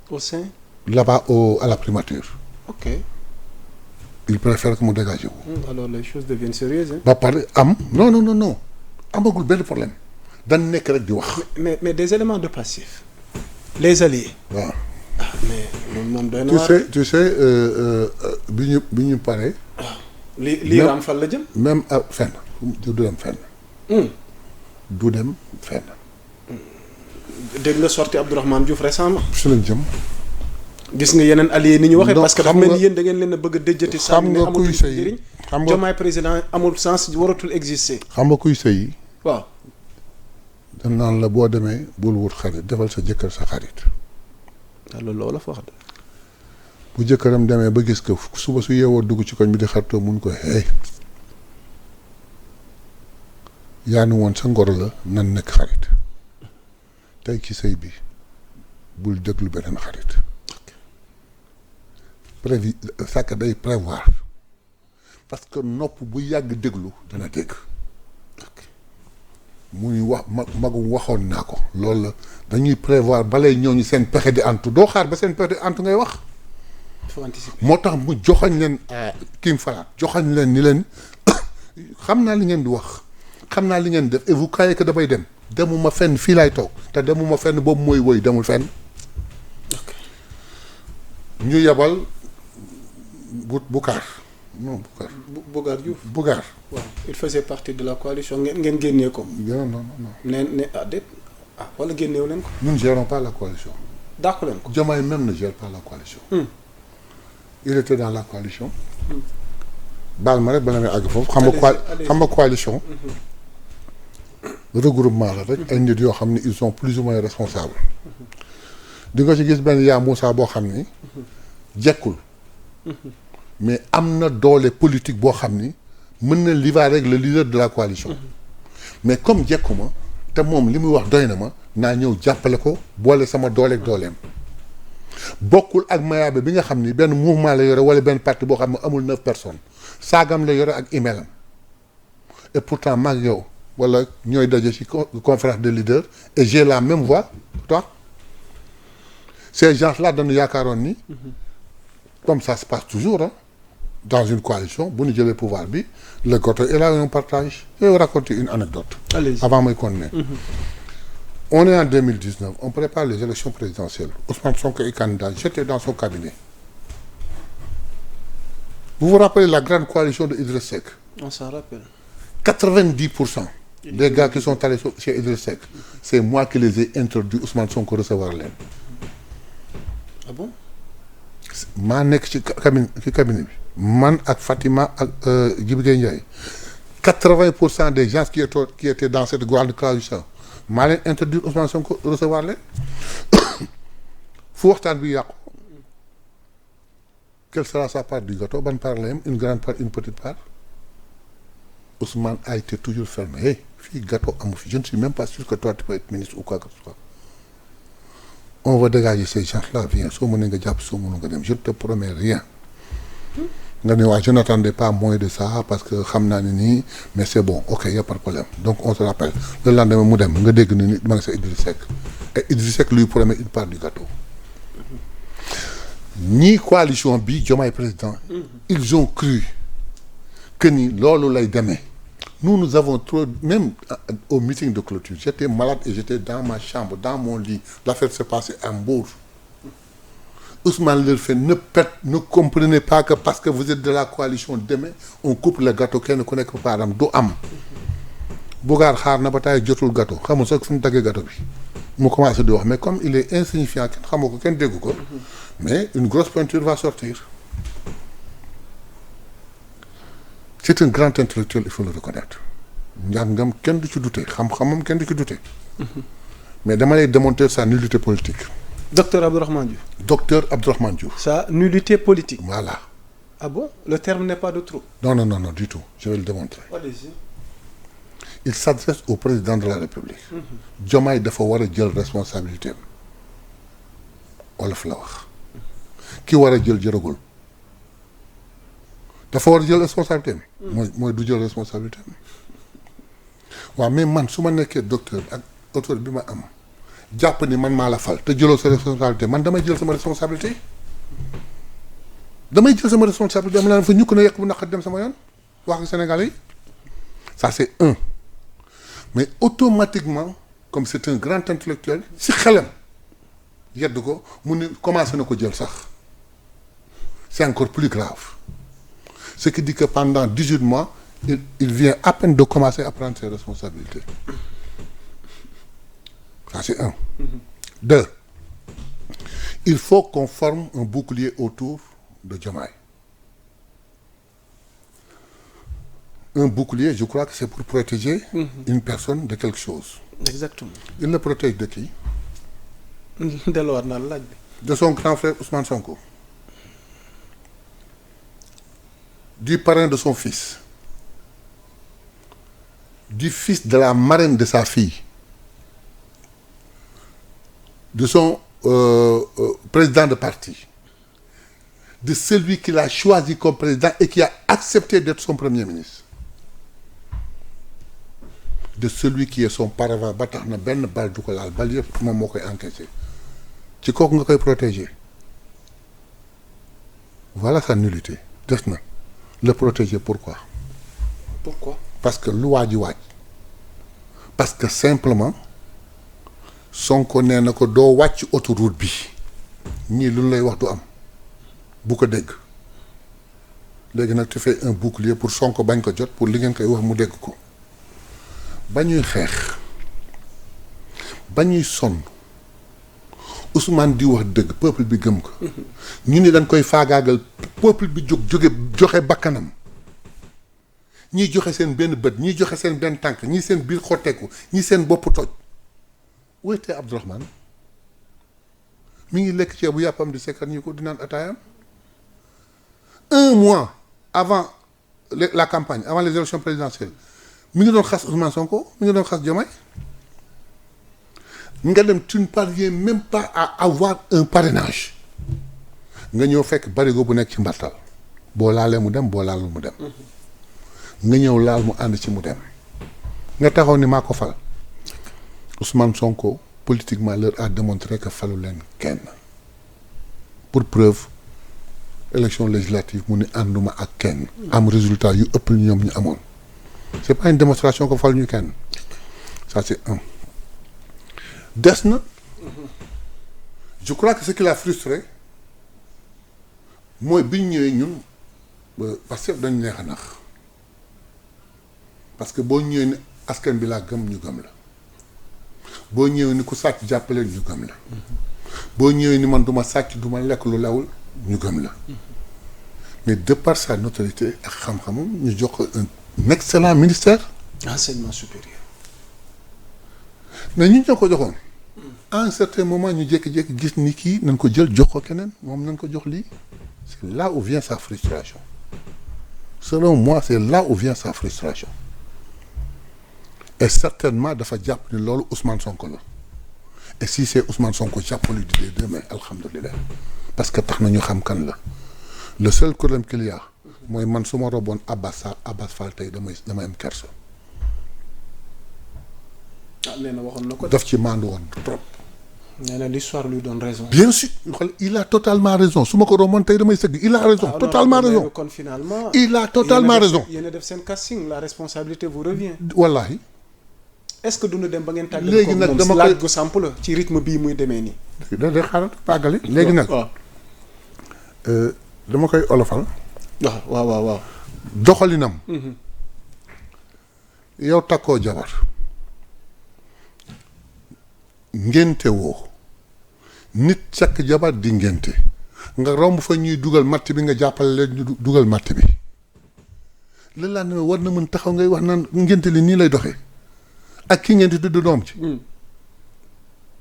Au sein. Là-bas à la primature. Ok. Il préfère que mu dégage. Alors les choses deviennent sérieuses. Hein? Ba pare am non. Amagul benn problème. dañ nekk rek di wax. mais des éléments de Pastef. Les alliés. waaw. ah mais moom doy na waar. tu sais bi ñu paree. lii raam fan la jëm. même fenn du dem fenn. du dem fenn. dégg nga sorti Abdourahmane Diouf récemment. su lañ jëm. gis nga yeneen alliés ni ñu waxee. parce que dafa mel ni nga yéen da ngeen leen a bëgg a déjjati. xam nga kuy sëy xam nga Diomaye président amul sens waratul exister. xam nga kuy sëy. waaw. dañ naan la boo demee bul wut xarit defal sa jëkkër sa xarit. alors loolu la fa wax de. bu jëkkëram demee ba gis ko suba su yeewoo dugg ci koñ bi di xaritoo mun ko hey yaa ni woon sa ngoro la nan nekk xarit tey ci sëy bi bul déglu beneen xarit sàkk day prévoir parce que nopp bu yàgg déglu dana dégg muy wax magum waxoon naa ko loolu la dañuy prévoir balay ñooñu seen pexe di antu doo xaar ba seen pexe di antu ngay wax moo tax mu joxañ leen kiim falaat joxañ leen ni leen xam naa li ngeen di wax xam naa li ngeen def et vous croyez que damay demuma fenn fii laay toog te demuma fenn boobu mooy woy demul fenn ñu yebal Boucar non Boucar Bougar Diouf Bougar waaw il faisait partie de la coalition ngeen génnee ko non ne déet wala génneewu leen ko nous ne gérons pas la coalition dàqu leen ko Diomaye même ne gère pas la coalition il était dans la coalition baal ma rek bala may àgg foofu xam nga coalition regroupement la rek ay nit yoo xam ne ils sont plus ou moins responsables di nga ci gis benn yaa Moussa boo xam ni jekkul mais am na doole politique boo xam ni mën na livaar rek le leader de la coalition mais comme jekkuma te moom li muy wax doy na ma naa ñëw jàppale ko boole sama dooleeg dooleem bokkul ak Mayaabe bi nga xam ni benn mouvement la yore wala benn parti boo xam ne amul 9 personnes saagam la yore ak email am et pourtant maag yow wala ñooy daje ci conférence de leaders et j'ai la même voix toi ces gens-là dañu yaakaaroon ni comme ça se passe toujours hein, dans une coalition bu ñu jëlee pouvoir bi le gâteau est là on partage. Je vais vous raconter une anecdote. Allez-y. Avant may continuer. On est en 2019, on prépare les élections présidentielles. Ousmane Sonko est candidat, j'étais dans son cabinet. Vous vous rappelez la grande coalition de Idriss Seck? On s'en rappelle. 90% des gars qui sont allés chez Idriss Seck, c'est moi qui les ai introduits Ousmane Sonko recevoir leen. Ah bon? maa nekk ci cabinet bi man ak Fatima ak Djibi Gueye Ndiaye 80% des gens qui étaient dans cette grande coalition maa leen introduire Ousmane Sonko recevoir leen fu waxtaan bi yàqu quelle sera sa part du gâteau ban part la yem une grande part une petite part Ousmane a été toujours fermé hey fii gâteau amu fi je ne suis même pas sûr que toi tu peux être ministre ou quoi que ce soit on va dégager ces gens-là viens soo mënee nga jàpp soo mënu nga dem je ne te promets rien nga ne waa je n'attendais pas moins de ça parce que xam naa ne nii mais c'est bon ok y a pas de problème donc on se rappelle le lendemain mu dem nga dégg ni ma nga sa Idriss Seck et Idriss Seck lui promet une part du gâteau ñii coalition bi Diomaye président ils ont cru que ni loolu lay demee nous avons trop même au meeting de clôture j'étais malade et j'étais dans ma chambre dans mon lit l'affaire s'est passée à Mbour Ousmane leur fait ne comprenez pas que parce que vous êtes de la coalition demain on coupe le gâteau kenn ku nekk paaram du am Bougane xaar na ba taay jotul gâteau xamul sax fu mu daggee gâteau bi mu commencé di wax mais comme il est insignifiant kenn xamoo ko kenn déggu ko mais une grosse pointure va sortir c'est un grand intellectuel il faut le reconnaître njàngam kenn du ci douter xam-xamam kenn du ci douter mais dama lay démontrer sa nullité politique. Docteur Abdourahmane Diouf. Docteur Abdourahmane Diouf. Sa nullité politique. Voilà. Ah bon? Le terme n'est pas de trop. Non, du tout. Je vais le démontrer. Allez-y. Il s'adresse au président de la République. Diomaye dafa war a jël responsabilité am. Wolof la wax. Ki war a jël jërëgul. dafa war a jël responsabilité am. mooy du jël responsabilité am. waaw mais man su ma nekkee docteur ak autorité bi ma am jàpp ni man maa la fal te jëloo sa responsabilité man damay jël sama responsabilité dama la fa ñukk na yekk bu naqat dem sama yoon wax ak Sénégalais yi ça c'est un mais automatiquement comme c'est un grand intellectuel si xelam yedd ko mu ne commencé na ko jël sax c'est encore plus grave ce qui dit que pendant 18 mois il vient à peine de commencer à prendre ses responsabilités. Ça, c'est un. Deux, il faut qu'on forme un bouclier autour de Diomaye. Un bouclier, je crois que c'est pour protéger une personne de quelque chose. Exactement. Il le protège de qui? De son grand frère Ousmane Sonko. Du parrain de son fils. Du fils de la marraine de sa fille, de son président de parti, de celui qu'il a choisi comme président et qui a accepté d'être son premier ministre, de celui qui est son paravent ba tax na benn bal du ko laal bal yëpp moom moo koy encaissé ci kooku nga koy protéger voilà sa nullité des na le protéger pourquoi parce que lu waaj parce que simplement Sonko nee na ko doo wàcc autoroute bi ñii lu lay wax du am bu ko dégg léegi nag tu fais un bouclier pour Sonko bañ ko jot pour li ngeen koy wax mu dégg ko ba ñuy xeex ba ñuy sonn Ousmane di wax dëgg peuple bi gëm ko ñu ni dañ koy faagaagal peuple bi joxe bakkanam ñii joxe seen benn bët ñii joxe seen benn tànk ñii seen biir xotteeku ñii seen bopp toj wéetee Abdourahmane mi ngi lekk ceebu yàppam di sekkar ñu ko di naan ataayam 1 mois avant la campagne avant les élections présidentielles mi ngi doon xas Ousmane Sonko mi ngi doon xas Diomaye nga dem tu ne parviens même pas à avoir un parrainage nga ñëw fekk barigo bu nekk ci mbartal boo laalee mu dem boo laalul mu dem nga ñëw laal mu ànd ci mu dem nga taxaw ni maa ko fal Ousmane Sonko politiquement leur a démontré que falu leen kenn pour preuve élection législative mu ni ànduma ak kenn am résultat yu ëpp ñoom ñu amoon c'est pas une démonstration que falu ñu kenn ça c'est un des na je crois que ce qui l'a frustré mooy bi ñu ñëwee ñun parce que dañu neex a nax parce que boo ñëwee ni askan bi laa gëm ñu gëm la boo ñëwee ni ku sàcc jàppale ñu gëm la boo ñëwee ni man duma sàcc duma lekk lu lawul ñu gëm la mais de par sa notoriété ak xam-xamam ñu jox ko un excellent ministère enseignement supérieur mais ñu ñoo ko joxoon à un certain moment ñu jékki-jékki gis ni kii nañ ko jël jox ko keneen moom nañ ko jox lii c'est là où vient sa frustration selon moi c'est là où vient sa frustration et certainement dafa jàpp ni loolu Ousmane Sonko la et si c'est Ousmane Sonko jàppale du des deux mais alhamdulilah parce que tax na ñu xam kan la le seul problème qu'il y a mooy man su ma roboon Abbas Fall tey damay am kersa. nee na waxoon na ko daf ci maandu woon trop. nee na l'histoire lui donne raison. bien sûr il a totalement raison su ma ko roboon tey damay sëgg il a raison. totalement raison kon finalement. il a totalement raison. yéen a def seen casting la responsabilité vous revient. wallahi. est-ce que duñu dem ba ngeen tàggat léegi nag dama koy laaj gu samp la ci rythme bii muy demee nii. da xaaral tàggali léegi nag. waaw dama koy olofal. waaw. doxalinam. yow takkoo jabar. ngénte woo nit cakk jabar di ngénte nga romb fa ñuy dugal matt bi nga jàppale leen ñu dugal matt bi la laa ne war na mën taxaw ngay wax naan ngénte li nii lay doxee ak ki ngénte tudd doom ci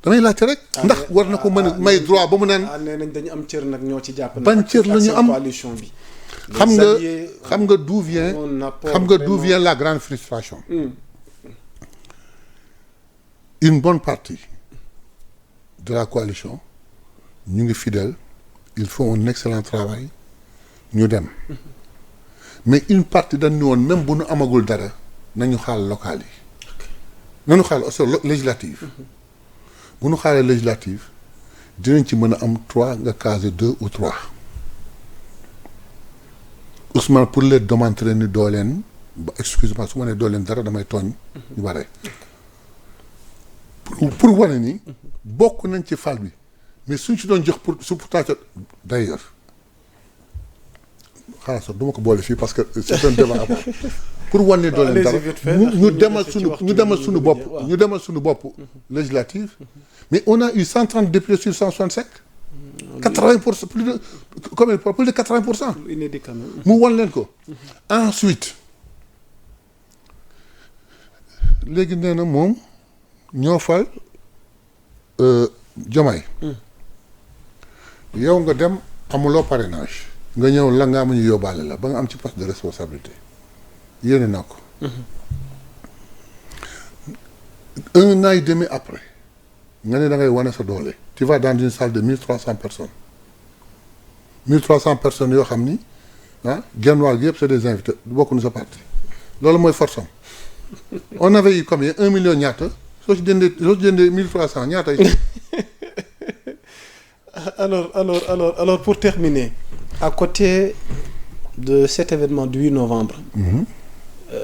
damay laajte rek ndax war na ko mën a may droit ba mu naan nee nañ dañu am cër nag ñoo ci jàpp ban cër la ñu am coalition bi xam nga d'où vient la grande frustration une bonne partie de la coalition ñu ngi fidèle ils font un excellent travail ñu dem mais une partie dañ ni woon même bu ñu amagul dara nañu xaal local yi nañu xaal aussi législative bu ñu xaalee législative dinañ ci mën a am 3 nga caser 2 ou 3 Ousmane pour les démontrer ni doo leen excuse-moi su ma nee doo leen dara damay tooñ ñu bare pour wane ni bokk nañ ci fal bi mais suñ ci doon jox pour su pourtant d'ailleurs xaaral sax du ma ko boole fii parce que c'est un débat à part pour wane ni doo leen dara ñu demal suñu bopp législative mais on a eu 130 députés sur 165 80% plus de combien plus de 80% inédit quand même mu wan leen ko ensuite léegi nee na moom ñoo fal Diomaye yow nga dem amuloo parrainage nga ñëw la nga am ñu yóbbaale la ba nga am ci poste de responsabilité yéene naa ko 1 an et demi après nga ne da ngay wane sa doole tu vas dans une salle de 1300 personnes 1300 personnes yoo xam ni genn wàll gi yëpp c'est des invités bokkuñu sa parti loolu mooy force am on avait eu combien 1 million ñaata soo ci jëndee 1300 ñaata yi. alors pour terminer à côté de cet événement du 8 novembre.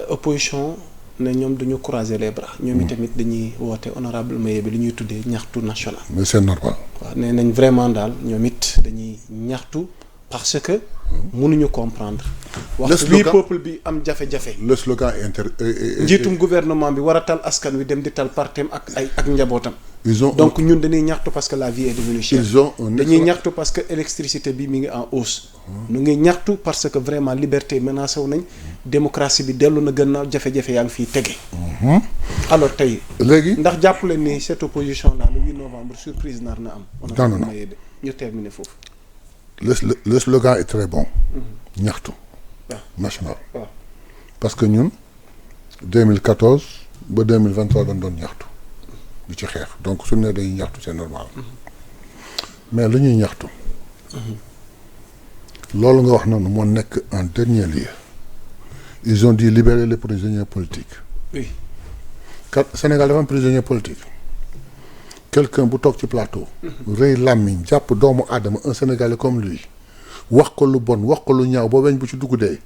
Opposition ne ñoom dañu croiser les bras. ñoom itamit dañuy woote honorable Mayebe li ñuy tuddee ñaxtu national. mais c'est normal. waaw nee nañ vraiment daal ñoom it dañuy ñaxtu parce que. mënuñu comprendre. waxtu bii peuple bi am jafe-jafe. le slogan njiitum gouvernement bi war a tal askan wi dem di tal partem ak njabootam. ils ont donc ñun dañuy ñaxtu parce que la vie est devenue chère. dañuy ñaxtu parce que électricité bi mi ngi en hausse. ñu ngi ñaxtu parce que vraiment liberté menacé wu nañ. démocratie bi dellu na gannaaw jafe-jafe yaa ngi fiy tege. alors tey. léegi ndax jàpp leen ni cette opposition là le 8 novembre surprise nar na am. non ñu terminer foofu. le slogan est très bon. ñaxtu. national. parce que ñun 2014 ba 2023 dañ doon ñaxtu. du ci xeex donc su ne dañuy ñaxtu c'est normal. mais lu ñuy ñaxtu. loolu nga wax noonu moo nekk en dernier lieu. Ils ont dit libérer les prisonniers politiques. oui. kat Sénégal dafa am prisonnier politique. quelqu'un bu toog ci plateau. rëy làmmiñ jàpp doomu aadama un Sénégalais comme lui. wax ko lu bon wax ko lu ñaaw boo weñ bu ci dugg dee.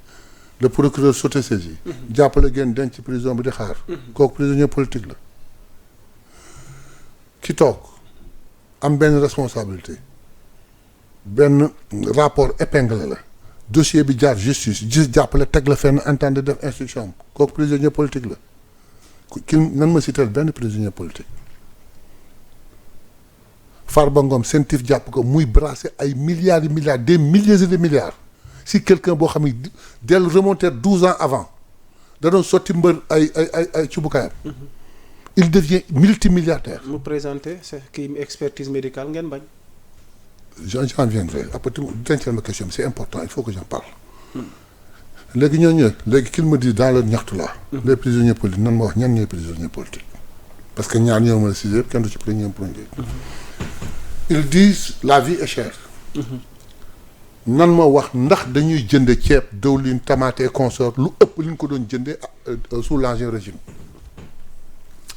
le procureur sauté saisi. jàppale génn denc ci prison bi di xaar. kooku prisonnier politique la. ki toog am benn responsabilité. benn rapport épinglé la. dossier bi jaar justice gis jàppale teg la fenn entendre def instruction am kooku prisonnier politique la. ki nan ma citeel benn prisonnier politique. Farba Ngom sentif jàpp ko muy brasser ay milliards et milliards des milliers et des milliards si quelqu'un boo xam ne dellu remonter 12 ans avant da doon sotti mbër ay cubukaayam. Il devient multimilliardaire. mu présenté c'est kii expertise médicale ngeen bañ. J'en viendrai après tu dencal ma question c'est important il faut que j'en parle. léegi ñooñu léegi qu'il me dit dans leur ñaxtu là. les prisonniers politiques nan ma wax ñan ñooy prisonniers politiques. parce que ñaar ñoo mën a si yëpp kenn du ci premier. Ils disent la vie est chère. nan ma wax ndax dañuy jënd ceeb dëwlin tomate et consort lu ëpp li ñu ko doon jëndee sous l'ancien régime.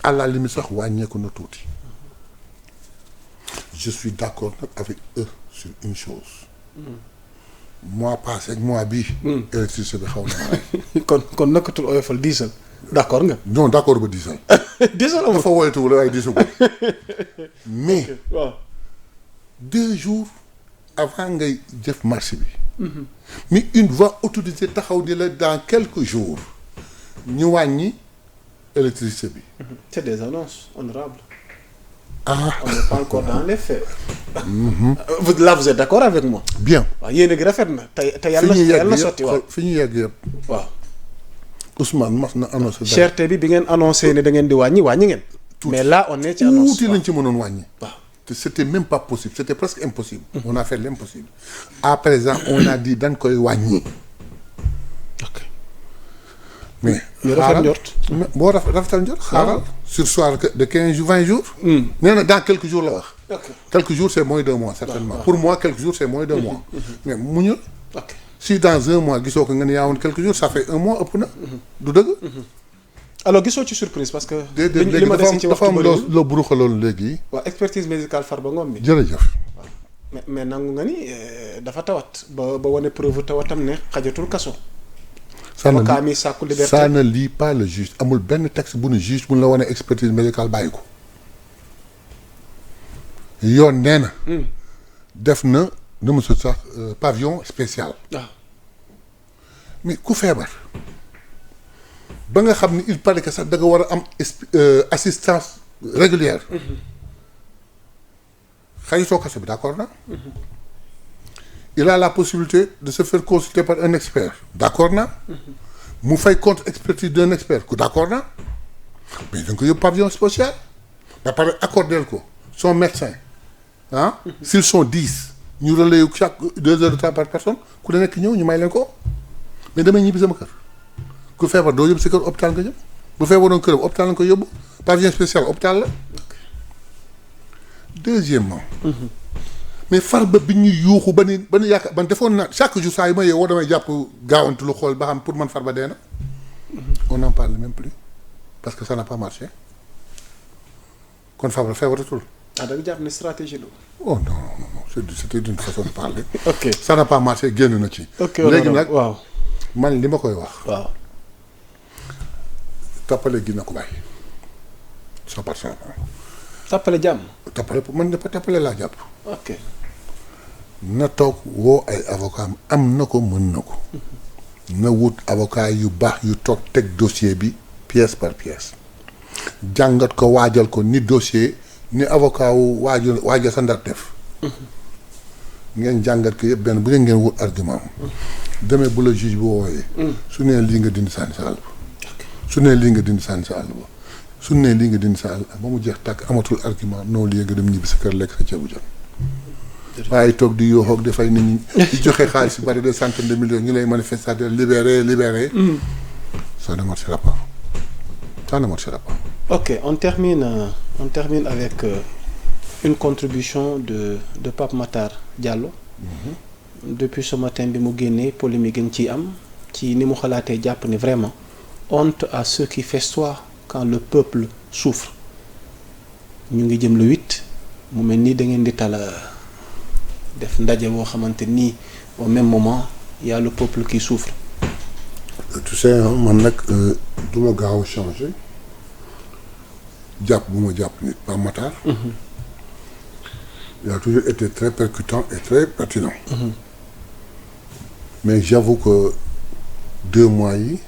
à la limite sax wàññeeku na tuuti. je suis d'accord nag avec eux sur une chose. mois passé ak mois bii. électricité bi xaw na kon nakkatul oyofal diisal d'accord nga. non d'accord ba diisal. diisal amul dafa woyatuwul waaye diisagul. mais waaw 2 jours avant ngay jëf marché bi. mais une voie autorisée taxaw ni la dans quelques jours ñu wàññi électricité bi. c'est des annonces honorables. ah on n'est pas encore dans les faits. Là vous êtes d'accord avec moi. bien. waaw yéen a ngi rafet na te yàlla na sotti waaw fi ñu yegg yëpp. waaw. Ousmane mas na annoncé. cherté bi ngeen annoncé ne da ngeen di wàññi ngeen. mais là on est ci annonce tuuti lañ ci mënoon wàññi. waaw te c'était même pas possible c'était presque impossible. on a fait l'impossible. à présent on a dit dañ koy wàññi. ok. mais rafet njort. boo rafetal njort xaaral. sur soir de 15 jours 20 jours. nee na dans quelques jours la wax. ok quelques jours c'est moins d'1 mois certainement. pour moi quelques jours c'est moins d'1 mois. mais muñul. ok si dans 1 mois gisoo ko nga ne yaa woon quelques jours ça fait 1 mois ëpp na. du dëgg. alors gisoo ci surprise parce que. déedéet li ma des ci dafa am waxtu loo buruxaloon léegi. waaw expertise médicale Farba Ngom bi. jërëjëf. mais nangu nga ni dafa tawat ba wane preuve tawatam ne xajatul kaso. avocat mi sàkku liberté ça ne lit pas le juge amul benn texte bu ne juge bu la wane expertise médicale bàyyi ko. yoon nee na. def na nu mu sax pavillon spécial. waaw. mais ku feebar. ba nga xam ni il paraît que sax da nga war a am assistance régulière. xayitoo kaso bi d'accord na. il a la possibilité de se faire consulter par un expert d'accord na. mu fay contre expertise d'un expert ku d'accord na. mais da nga ko yóbbu pavillon spécial. ba pare accordeel ko son médecin ah. s'ils sont 10 ñu relayer chaque 2 heures de temps par personne ku la nekk ñëw ñu may leen ko mais damay ñibbi sama kër. ku feebar doo yóbbu si kër hôpital nga jëm bu feebaroon këram hôpital la nga koy yóbbu pavillon spécial hôpital la. deuxièmement. mais Farba bi ñuy yuuxu ba ni yaakaar man defoon na chaque jour saa yu ma yeewoo damay jàpp gaawantu lu xool ba xam pour man Farba dee na. on n'en parle même plus parce que ça n'a pas marché kon Farba feebaratul. da nga jàpp ne stratégie la. oh non c'était d'une façon de parler. ok ça n'a pas marché génn na ci. ok léegi nag waaw. man li ma koy wax. waaw. tappale gi na ko bàyyi. 100%. tappale jàmm. tappale man dafa tappale laa jàpp. ok. na toog woo ay avocat am na ko mën na ko. na wut avocat yu baax yu toog teg dossier bi pièce par pièce. jàngat ko waajal ko ni dossier ni avocat wu waajal sa ndar def. ngeen jàngat ko yëpp benn bu ngeen wut argument demee bu la juge bu wooyee. su nee lii nga dindi sànni sa àll ba. su nee lii nga dindi sànni sa àll ba. su nee lii nga dindi sa àll ba mu jeex tàkk amatul argument non lii nga dem ñibbi sa kër lekk sa ceebu jën. waaye toog di yoo xoog dafay nit ñi di joxe xaalis yu bari des centaines de millions ñu lay manifestateur libéré. ça ne marchera pas. ça ne marchera pas. ok on termine avec une contribution de Pape Matar Diallo. depuis ce matin bi mu génnee polémique gi nga ciy am ci ni mu xalaatee jàpp ni vraiment honte à ceux qui festoient quand le peuple souffre ñu ngi jëm le 8 mu mel nii da ngeen di tala def ndaje boo xamante nii au même moment il y a le peuple qui souffre. Tu sais man nag du ma gaaw a changer jàpp bu ma jàpp nit Pape Matar. Il a toujours été très percutant et très pertinent. Mais j'avoue que 2 mois yi.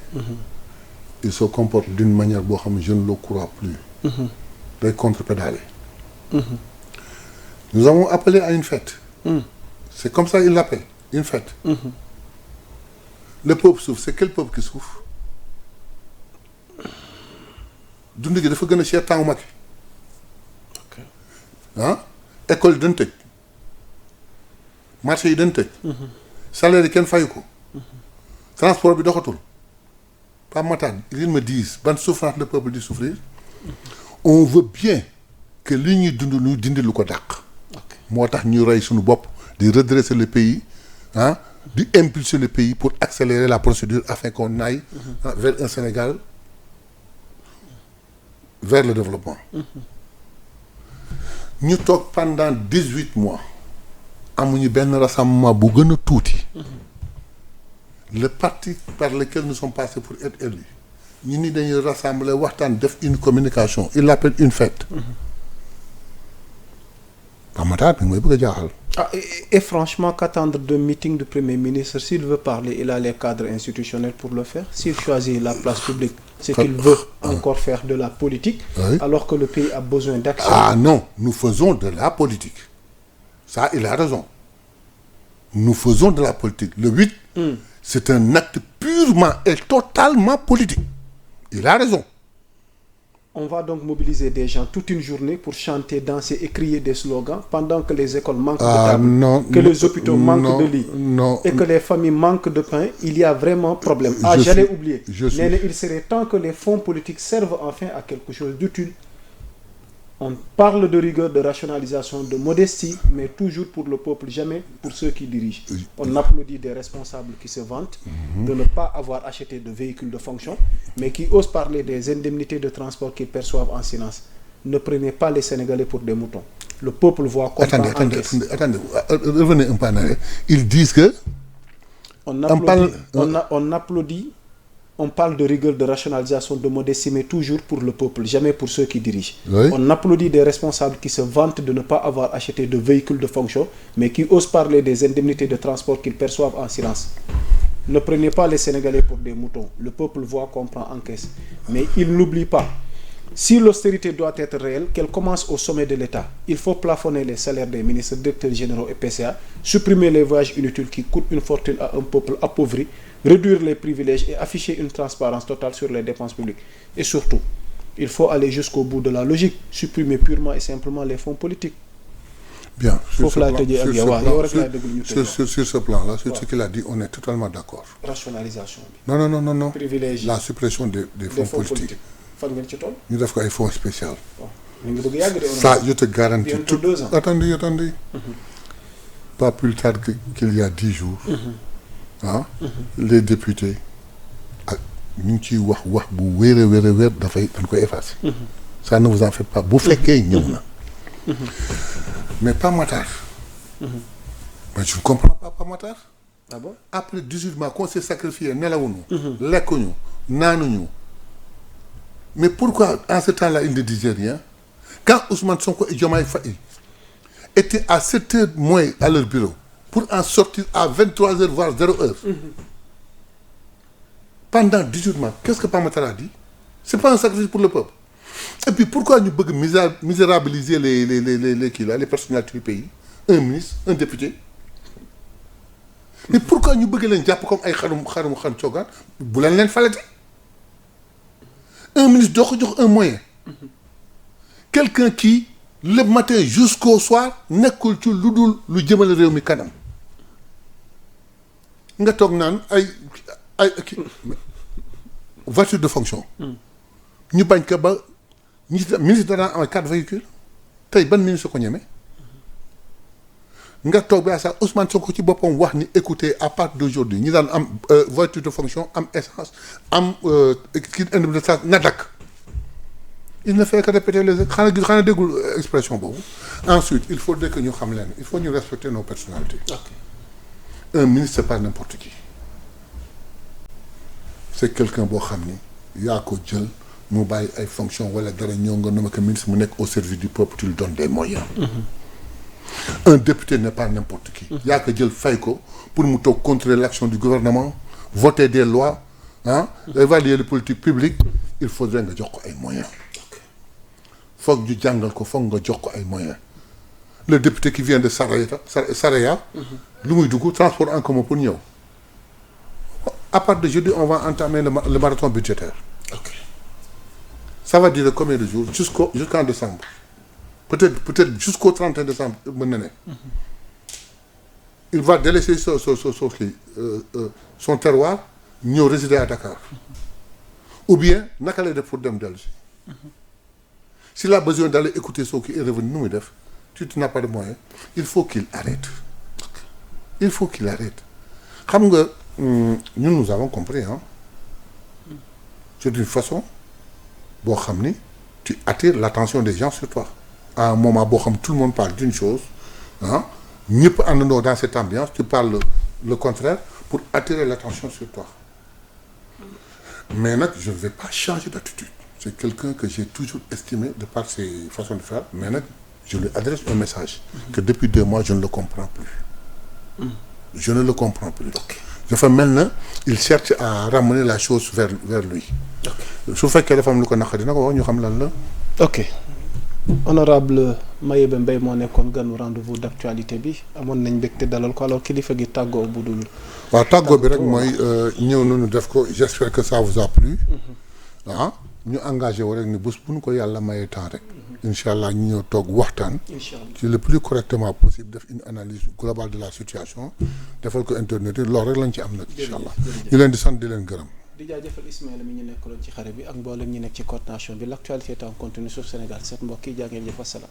il se comporte d'une manière boo xam ne je ne le crois plus. day contre-pédaler. Nous avons appelé à une fête. C'est comme ça il l'appelle, une fête. Le peuple souffre, c'est quel peuple qui souffre? dund gi dafa gën a cher temps Macky. ah école yi dañ tëj. marché yi dañ tëj. salaire yi kenn fayu ko. transport bi doxatul. Pape Matar ils me disent ban souffrance le peuple di souffrir. On veut bien que li ñuy dund ñu dindi lu ko dàq. moo tax ñu rey suñu bopp di redresser le pays ah di impulser le pays pour accélérer la procédure afin qu'on aille vers un Sénégal vers le développement. ñu toog pendant 18 mois amuñu benn rassemblement bu gën a tuuti. Le parti par lequel nous sommes passés pour être élus ñu ni dañuy rassembler waxtaan def une communication il l'appelle une fête. Pape Matar bi mooy bëgg a jaaxal. Et franchement qu'attendre d'un meeting du Premier ministre? S'il veut parler, il a les cadres institutionnels pour le faire. S'il choisit la place publique, c'est qu'il veut encore faire de la politique. Oui. Alors que le pays a besoin d'action. Ah non, nous faisons de la politique. Ça, il a raison. Nous faisons de la politique. Le 8, c'est un acte purement et totalement politique. Il a raison. On va donc mobiliser des gens toute une journée pour chanter, danser et crier des slogans pendant que les écoles manquent de tables, que les hôpitaux manquent de lits et que les familles manquent de pain. Il y a vraiment problème. J'allais oublier. Mais il serait temps que les fonds politiques servent enfin à quelque chose d'utile. On parle de rigueur, de rationalisation, de modestie, mais toujours pour le peuple, jamais pour ceux qui dirigent. On applaudit des responsables qui se vantent de ne pas avoir acheté de véhicules de fonction, mais qui osent parler des indemnités de transport qu'ils perçoivent en silence. Ne prenez pas les Sénégalais pour des moutons. Le peuple voit comme Attendez, revenez un peu en arrière. Ils disent que... On applaudit. On parle de rigueur, de rationalisation, de modestie, mais toujours pour le peuple, jamais pour ceux qui dirigent. Oui. On applaudit des responsables qui se vantent de ne pas avoir acheté de véhicules de fonction, mais qui osent parler des indemnités de transport qu'ils perçoivent en silence. Ne prenez pas les Sénégalais pour des moutons. Le peuple voit, comprend, encaisse. Mais il n'oublie pas. Si l'austérité doit être réelle, qu'elle commence au sommet de l'État. Il faut plafonner les salaires des ministres, directeurs généraux et PCA, supprimer les voyages inutiles qui coûtent une fortune à un peuple appauvri, réduire les privilèges et afficher une transparence totale sur les dépenses publiques. Et surtout, il faut aller jusqu'au bout de la logique, supprimer purement et simplement les fonds politiques. Bien, sur ce plan-là, sur ce qu'il a dit, on est totalement d'accord. Rationalisation. Non. Privilège. La suppression des fonds politiques. Ñu def ko ay fonds spéciaux. Ça, je te garantis. Bientôt 2 ans. Attendez. Pas plus tard qu'il y a 10 jours. Les députés ak ñu ngi ciy wax bu wéer dafay dañ koy effacer. Ça ne vous en faites pas bu fekkee ñëw na. Mais Pape Matar. Mais je ne comprends pas Pape Matar. Ah bon? Après 18 mois qu'on s'est sacrifié nelawuñu. lekkuñu naanuñu. Mais pourquoi en ce temps-là il ne disait rien? Quand Ousmane Sonko et Diomaye Faye étaient à 7h moins à leur bureau pour en sortir à 23h voire 0h. Pendant 18 mois, qu'est-ce que Pape Matar a dit? C'est pas un sacrifice pour le peuple. Et puis pourquoi ñu bëgg misérabiliser les personnalités du pays? Un ministre, un député. Mais pourquoi ñu bëgg leen jàpp comme ay xarum coogaan bu leen falati? Un ministre doo ko jox un moyen. Quelqu'un qui le matin jusqu'au soir nekkul ci lu dul lu jëmale réew mi kanam. Nga toog naan ay voiture de fonction. ñu bañ ko ba ministre dana am 4 véhicules. Tey ban ministre ko ñeme? nga toog ba sax Ousmane Sonko ci boppam wax ni écoutez à partir d'aujourd'hui ñi daan am voiture de fonction am essence am kii indemnité na dakk. Il ne fait que répéter les xanaa déggul expression boobu. Ensuite il faudrait que ñu xam leen il faut ñu respecter nos personnalités. Un ministre c'est pas n'importe qui. C'est quelqu'un boo xam ni yaa ko jël mu bàyyi ay fonctions wala dara ñëw nga nommé que ministre mu nekk au service du peuple tu lui donnes des moyens. Un député n'est pas n'importe qui. yaa ko jël fay ko pour mu toog contrôler l'action du gouvernement voter des lois évaluer les politiques publiques il faudrait nga jox ko ay moyens. foog ñu jàngal ko foog nga jox ko ay moyens. Le député qui vient de Saraya lu muy dugg transport en commun pour ñëw. À partir de jeudi on va entamer le marathon budgétaire. Ça va durer combien de jours jusqu'en décembre. Peut-être jusqu'au 31 décembre mën na ne. Il va délaisser son terroir ñëw résider à Dakar. Ou bien naka lay def pour dem dellu si. S'il a besoin d'aller écouter ce qui est revenu nu muy def tu n'as pas de moyens il faut qu'il arrête. Il faut qu'il arrête. Xam nga nous avons compris c'est une façon boo xam ni tu attires l'attention des gens sur toi. À un moment boo xam tout le monde parle d'une chose ñëpp àndandoo dans cette ambiance tu parles le contraire pour attirer l'attention sur toi. Mais nag je ne vais pas changer d'attitude. C'est quelqu'un que j'ai toujours estimé de par ses façons de faire mais nag je lui adresse un message que depuis 2 mois je ne le comprends plus. Je ne le comprends plus. dafa mel na il cherche à ramener la chose vers lui. su fekkee dafa am lu ko naqari na ko wax ñu xam lan la. ok honorable Mayebe Mbaye moo nekkoon ganu rendez-vous d'actualité bi amoon nañ mbégte dalal ko alors kilifa gi tàggoo bu dul. waaw tàggoo bi rek mooy ñëw nañu def ko j'espère que ça vous a plu. ñu engagé wu rek ni bés bu ñu ko yàlla mayee temps rek. incha allah ñu ñëw toog waxtaan. ci le plus correctement possible def une analyse globale de la situation. defal ko internet yi loolu rek lañ ci am nag. incha allah ñu leen di sant di leen gërëm. di jaajëfal Ismaïla mi ñu nekkaloon ci xare bi ak mboolem ñi nekk ci coordination bi l'actualité est en continu sur Sénégal 7 mbokk yi jaa ngeen jëf wasalaam.